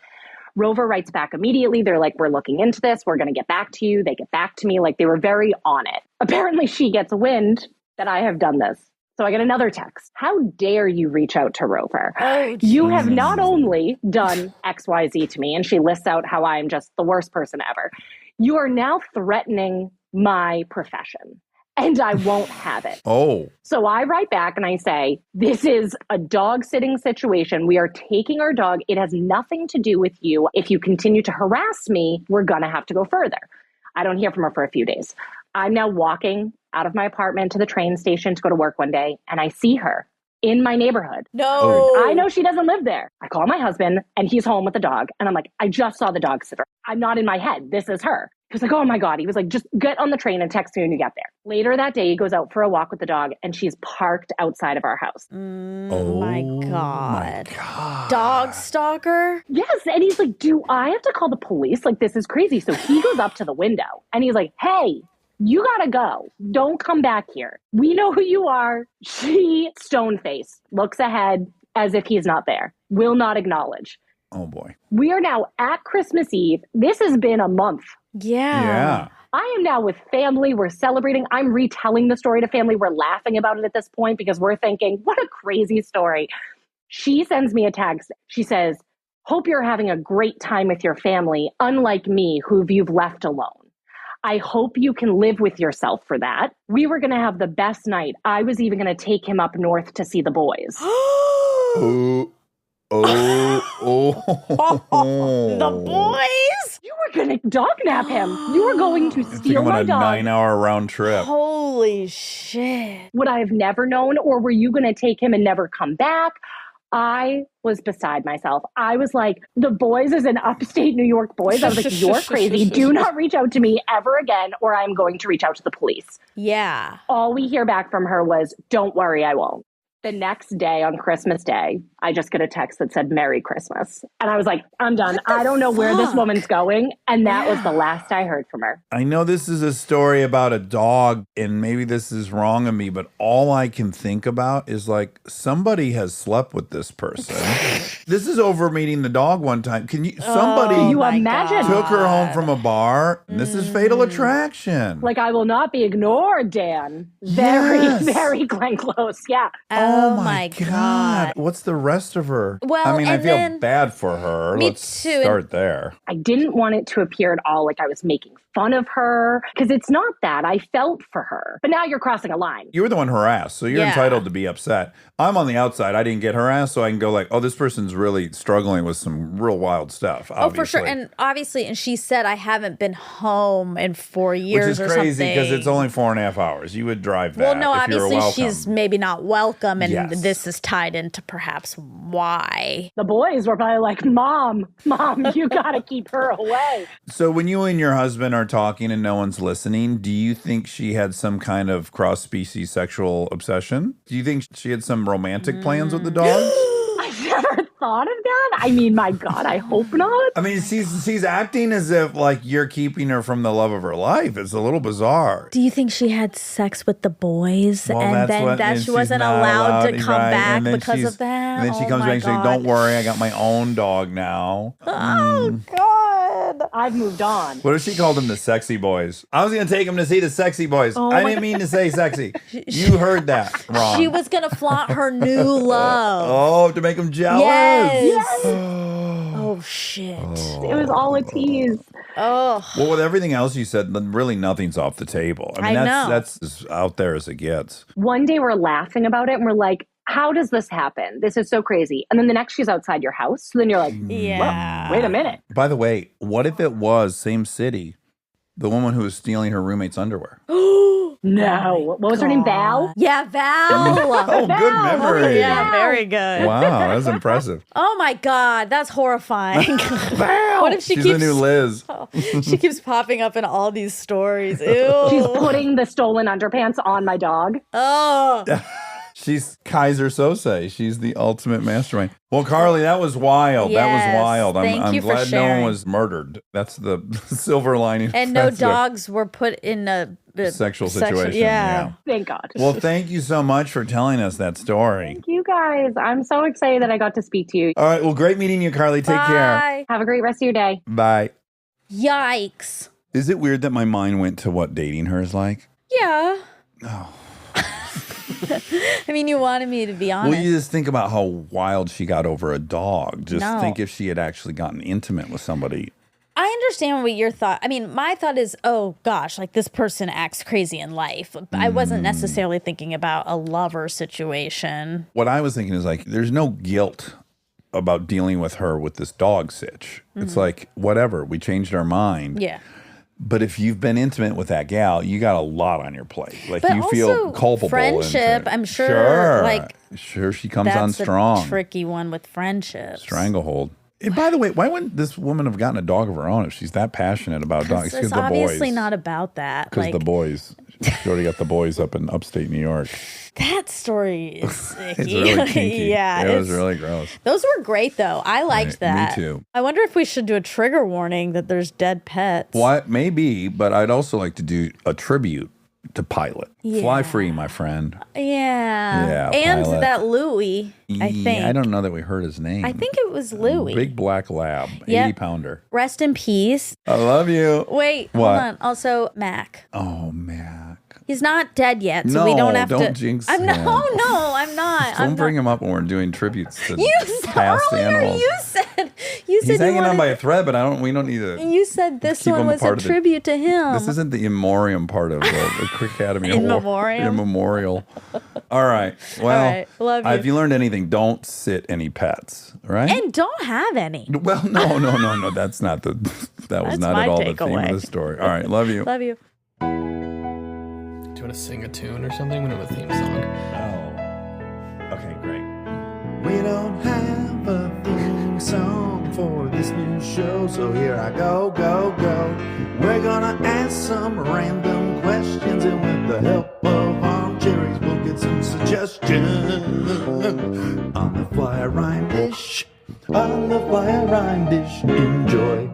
Speaker 7: Rover writes back immediately. They're like, we're looking into this. We're going to get back to you. They get back to me. Like, they were very on it. Apparently, she gets wind that I have done this. So I get another text. How dare you reach out to Rover?
Speaker 2: Oh,
Speaker 7: you have not only done XYZ to me, and she lists out how I'm just the worst person ever. You are now threatening my profession, and I won't have it.
Speaker 1: Oh.
Speaker 7: So I write back and I say, this is a dog sitting situation. We are taking our dog. It has nothing to do with you. If you continue to harass me, we're going to have to go further. I don't hear from her for a few days. I'm now walking out of my apartment to the train station to go to work one day, and I see her in my neighborhood.
Speaker 2: No.
Speaker 7: I know she doesn't live there. I call my husband, and he's home with the dog. And I'm like, I just saw the dog sitter. I'm not in my head. This is her. He was like, oh my God. He was like, just get on the train and text me when you get there. Later that day, he goes out for a walk with the dog, and she's parked outside of our house.
Speaker 2: Oh my God. Dog stalker?
Speaker 7: Yes. And he's like, do I have to call the police? Like, this is crazy. So he goes up to the window, and he's like, hey, you gotta go. Don't come back here. We know who you are. She, stone face, looks ahead as if he's not there. Will not acknowledge.
Speaker 1: Oh boy.
Speaker 7: We are now at Christmas Eve. This has been a month.
Speaker 2: Yeah.
Speaker 7: I am now with family. We're celebrating. I'm retelling the story to family. We're laughing about it at this point because we're thinking, what a crazy story. She sends me a text. She says, hope you're having a great time with your family, unlike me, who you've left alone. I hope you can live with yourself for that. We were going to have the best night. I was even going to take him up north to see the boys.
Speaker 1: Oh.
Speaker 2: The boys?
Speaker 7: You were going to dog nap him. You were going to
Speaker 1: Take
Speaker 7: steal
Speaker 1: him on
Speaker 7: my
Speaker 1: a
Speaker 7: dog.
Speaker 1: 9-hour round trip.
Speaker 2: Holy shit.
Speaker 7: Would I have never known, or were you going to take him and never come back? I was beside myself. I was like, the boys is an upstate New York boys. I was like, you're crazy. Do not reach out to me ever again, or I'm going to reach out to the police.
Speaker 2: Yeah.
Speaker 7: All we hear back from her was, don't worry, I won't. The next day on Christmas Day, I just get a text that said, Merry Christmas. And I was like, I'm done. I don't know where this woman's going. And that was the last I heard from her.
Speaker 1: I know this is a story about a dog, and maybe this is wrong of me, but all I can think about is like, somebody has slept with this person. This is over meeting the dog one time. Somebody
Speaker 7: Can you imagine?
Speaker 1: took her home from a bar. And this is Fatal Attraction.
Speaker 7: Like, I will not be ignored, Dan. Very,
Speaker 1: Yes.
Speaker 7: very Glenn Close. Yeah.
Speaker 2: Oh my God.
Speaker 1: What's the rest of her?
Speaker 2: Well,
Speaker 1: I mean, I
Speaker 2: and
Speaker 1: feel
Speaker 2: then-
Speaker 1: bad for her.
Speaker 2: Me
Speaker 1: Let's
Speaker 2: too.
Speaker 1: start there.
Speaker 7: I didn't want it to appear at all like I was making fun of her, because it's not that. I felt for her. But now you're crossing a line.
Speaker 1: You were the one harassed, so you're
Speaker 2: Yeah.
Speaker 1: entitled to be upset. I'm on the outside. I didn't get harassed, so I can go like, oh, this person's really struggling with some real wild stuff.
Speaker 2: Oh, for sure.
Speaker 1: obviously.
Speaker 2: And obviously, and she said, I haven't been home in 4 years
Speaker 1: Which is
Speaker 2: or
Speaker 1: crazy
Speaker 2: something.
Speaker 1: because it's only 4.5 hours. You would drive that.
Speaker 2: Well, no,
Speaker 1: if you were
Speaker 2: obviously
Speaker 1: welcome.
Speaker 2: she's maybe not welcome, and
Speaker 1: Yes.
Speaker 2: this is tied into perhaps why.
Speaker 7: The boys were probably like, Mom, you got to keep her away.
Speaker 1: So when you and your husband are talking and no one's listening, do you think she had some kind of cross-species sexual obsession? Do you think she had some romantic plans with the dogs?
Speaker 7: I've never thought of that. I mean, my God, I hope not.
Speaker 1: I mean, she's acting as if like you're keeping her from the love of her life. It's a little bizarre.
Speaker 2: Do you think she had sex with the boys
Speaker 1: Well,
Speaker 2: and
Speaker 1: that's
Speaker 2: then
Speaker 1: what-
Speaker 2: that
Speaker 1: and
Speaker 2: she
Speaker 1: she's
Speaker 2: wasn't
Speaker 1: not
Speaker 2: allowed to come
Speaker 1: right,
Speaker 2: back
Speaker 1: and then
Speaker 2: because
Speaker 1: she's-
Speaker 2: of that?
Speaker 1: And then she
Speaker 2: Oh
Speaker 1: comes
Speaker 2: my
Speaker 1: back and says,
Speaker 2: God.
Speaker 1: don't worry, I got my own dog now.
Speaker 2: Oh, God.
Speaker 7: I've moved on.
Speaker 1: What if she called them the sexy boys? I was going to take them to see the sexy boys. I didn't mean to say sexy. You heard that wrong.
Speaker 2: She was going to flaunt her new love.
Speaker 1: Oh, to make them jealous.
Speaker 2: Yes. Oh, shit.
Speaker 7: It was all a tease.
Speaker 2: Oh.
Speaker 1: Well, with everything else you said, then really nothing's off the table. I mean,
Speaker 2: I know.
Speaker 1: that's as out there as it gets.
Speaker 7: One day we're laughing about it and we're like, how does this happen? This is so crazy. And then the next she's outside your house. So then you're like,
Speaker 2: Yeah.
Speaker 7: wait a minute.
Speaker 1: By the way, what if it was same city, the woman who was stealing her roommate's underwear?
Speaker 7: No. What was her name? Val?
Speaker 2: Yeah, Val.
Speaker 1: Oh, good
Speaker 7: Val.
Speaker 1: memory.
Speaker 2: Yeah, very good.
Speaker 1: Wow, that's impressive.
Speaker 2: Oh my God, that's horrifying. What if she
Speaker 1: She's
Speaker 2: keeps
Speaker 1: the new Liz.
Speaker 2: she keeps popping up in all these stories? Ew.
Speaker 7: She's putting the stolen underpants on my dog.
Speaker 2: Oh.
Speaker 1: She's Kaiser Sose. She's the ultimate mastermind. Well, Carly, that was wild.
Speaker 2: Yes,
Speaker 1: that was wild.
Speaker 2: thank
Speaker 1: I'm
Speaker 2: you for
Speaker 1: glad no one
Speaker 2: sharing.
Speaker 1: was murdered. That's the silver lining.
Speaker 2: And no
Speaker 1: That's the
Speaker 2: dogs were put in a
Speaker 1: sexual situation.
Speaker 2: Yeah.
Speaker 7: Thank God.
Speaker 1: Well, thank you so much for telling us that story.
Speaker 7: Thank you guys. I'm so excited that I got to speak to you.
Speaker 1: All right. Well, great meeting you, Carly. Take care.
Speaker 2: Bye.
Speaker 7: Have a great rest of your day.
Speaker 1: Bye.
Speaker 2: Yikes.
Speaker 1: Is it weird that my mind went to what dating her is like?
Speaker 2: Yeah.
Speaker 1: Oh.
Speaker 2: I mean, you wanted me to be honest.
Speaker 1: Well, you just think about how wild she got over a dog. Just
Speaker 2: No.
Speaker 1: think if she had actually gotten intimate with somebody.
Speaker 2: I understand what your thought. I mean, my thought is, oh gosh, like this person acts crazy in life. I wasn't necessarily thinking about a lover situation.
Speaker 1: What I was thinking is like, there's no guilt about dealing with her with this dog sitch. It's like, whatever, we changed our mind.
Speaker 2: Yeah.
Speaker 1: But if you've been intimate with that gal, you got a lot on your plate. Like
Speaker 2: But
Speaker 1: you feel
Speaker 2: also
Speaker 1: culpable.
Speaker 2: friendship,
Speaker 1: and-
Speaker 2: I'm sure, like,
Speaker 1: sure she comes
Speaker 2: That's
Speaker 1: on strong.
Speaker 2: the tricky one with friendships.
Speaker 1: Stranglehold. And by the way, why wouldn't this woman have gotten a dog of her own if she's that passionate about dogs?
Speaker 2: It's obviously not about that.
Speaker 1: Because
Speaker 2: Like,
Speaker 1: the boys. She already got the boys up in upstate New York.
Speaker 2: that story is icky.
Speaker 1: It's really kinky.
Speaker 2: Yeah,
Speaker 1: it was
Speaker 2: it's-
Speaker 1: really gross.
Speaker 2: Those were great, though. I liked
Speaker 1: Right, me
Speaker 2: that.
Speaker 1: too.
Speaker 2: I wonder if we should do a trigger warning that there's dead pets.
Speaker 1: What? Maybe, but I'd also like to do a tribute to Pilot. Fly
Speaker 2: Yeah.
Speaker 1: free, my friend.
Speaker 2: Yeah.
Speaker 1: Yeah,
Speaker 2: And
Speaker 1: Pilot.
Speaker 2: that Louie, I think.
Speaker 1: I don't know that we heard his name.
Speaker 2: I think it was Louie.
Speaker 1: Big black lab,
Speaker 2: Yep.
Speaker 1: 80 pounder.
Speaker 2: Rest in peace.
Speaker 1: I love you.
Speaker 2: Wait,
Speaker 1: What?
Speaker 2: hold on. Also, Mac.
Speaker 1: Oh, Mac.
Speaker 2: He's not dead yet, so
Speaker 1: No,
Speaker 2: we don't have to.
Speaker 1: don't jinx
Speaker 2: I'm
Speaker 1: him.
Speaker 2: no, I'm not.
Speaker 1: Don't
Speaker 2: I'm
Speaker 1: bring
Speaker 2: not.
Speaker 1: him up when we're doing tributes to
Speaker 2: You said
Speaker 1: past
Speaker 2: earlier.
Speaker 1: animals.
Speaker 2: You said
Speaker 1: He's
Speaker 2: you
Speaker 1: hanging on
Speaker 2: wanted-
Speaker 1: by a thread, but we don't need to.
Speaker 2: You said this
Speaker 1: keep
Speaker 2: one
Speaker 1: him a
Speaker 2: was a
Speaker 1: part of the-
Speaker 2: tribute to him.
Speaker 1: This isn't the in memoriam part of the Crick Academy
Speaker 2: In
Speaker 1: Award.
Speaker 2: memoriam?
Speaker 1: In memorial. All right. Well,
Speaker 2: All right. Love you.
Speaker 1: if you learned anything, don't sit any pets, right?
Speaker 2: And don't have any.
Speaker 1: Well, no. That's not the. That was
Speaker 2: That's
Speaker 1: not
Speaker 2: my
Speaker 1: at all the theme
Speaker 2: takeaway.
Speaker 1: of the story. All right. Love you.
Speaker 2: Love you.
Speaker 5: Do you want to sing a tune or something? We don't have a theme song.
Speaker 1: Oh. Okay. Great.
Speaker 3: We don't have a theme song for this new show, so here I go. We're gonna ask some random questions, and with the help of Armcherries, we'll get some suggestions. On the fly rhyme dish, enjoy.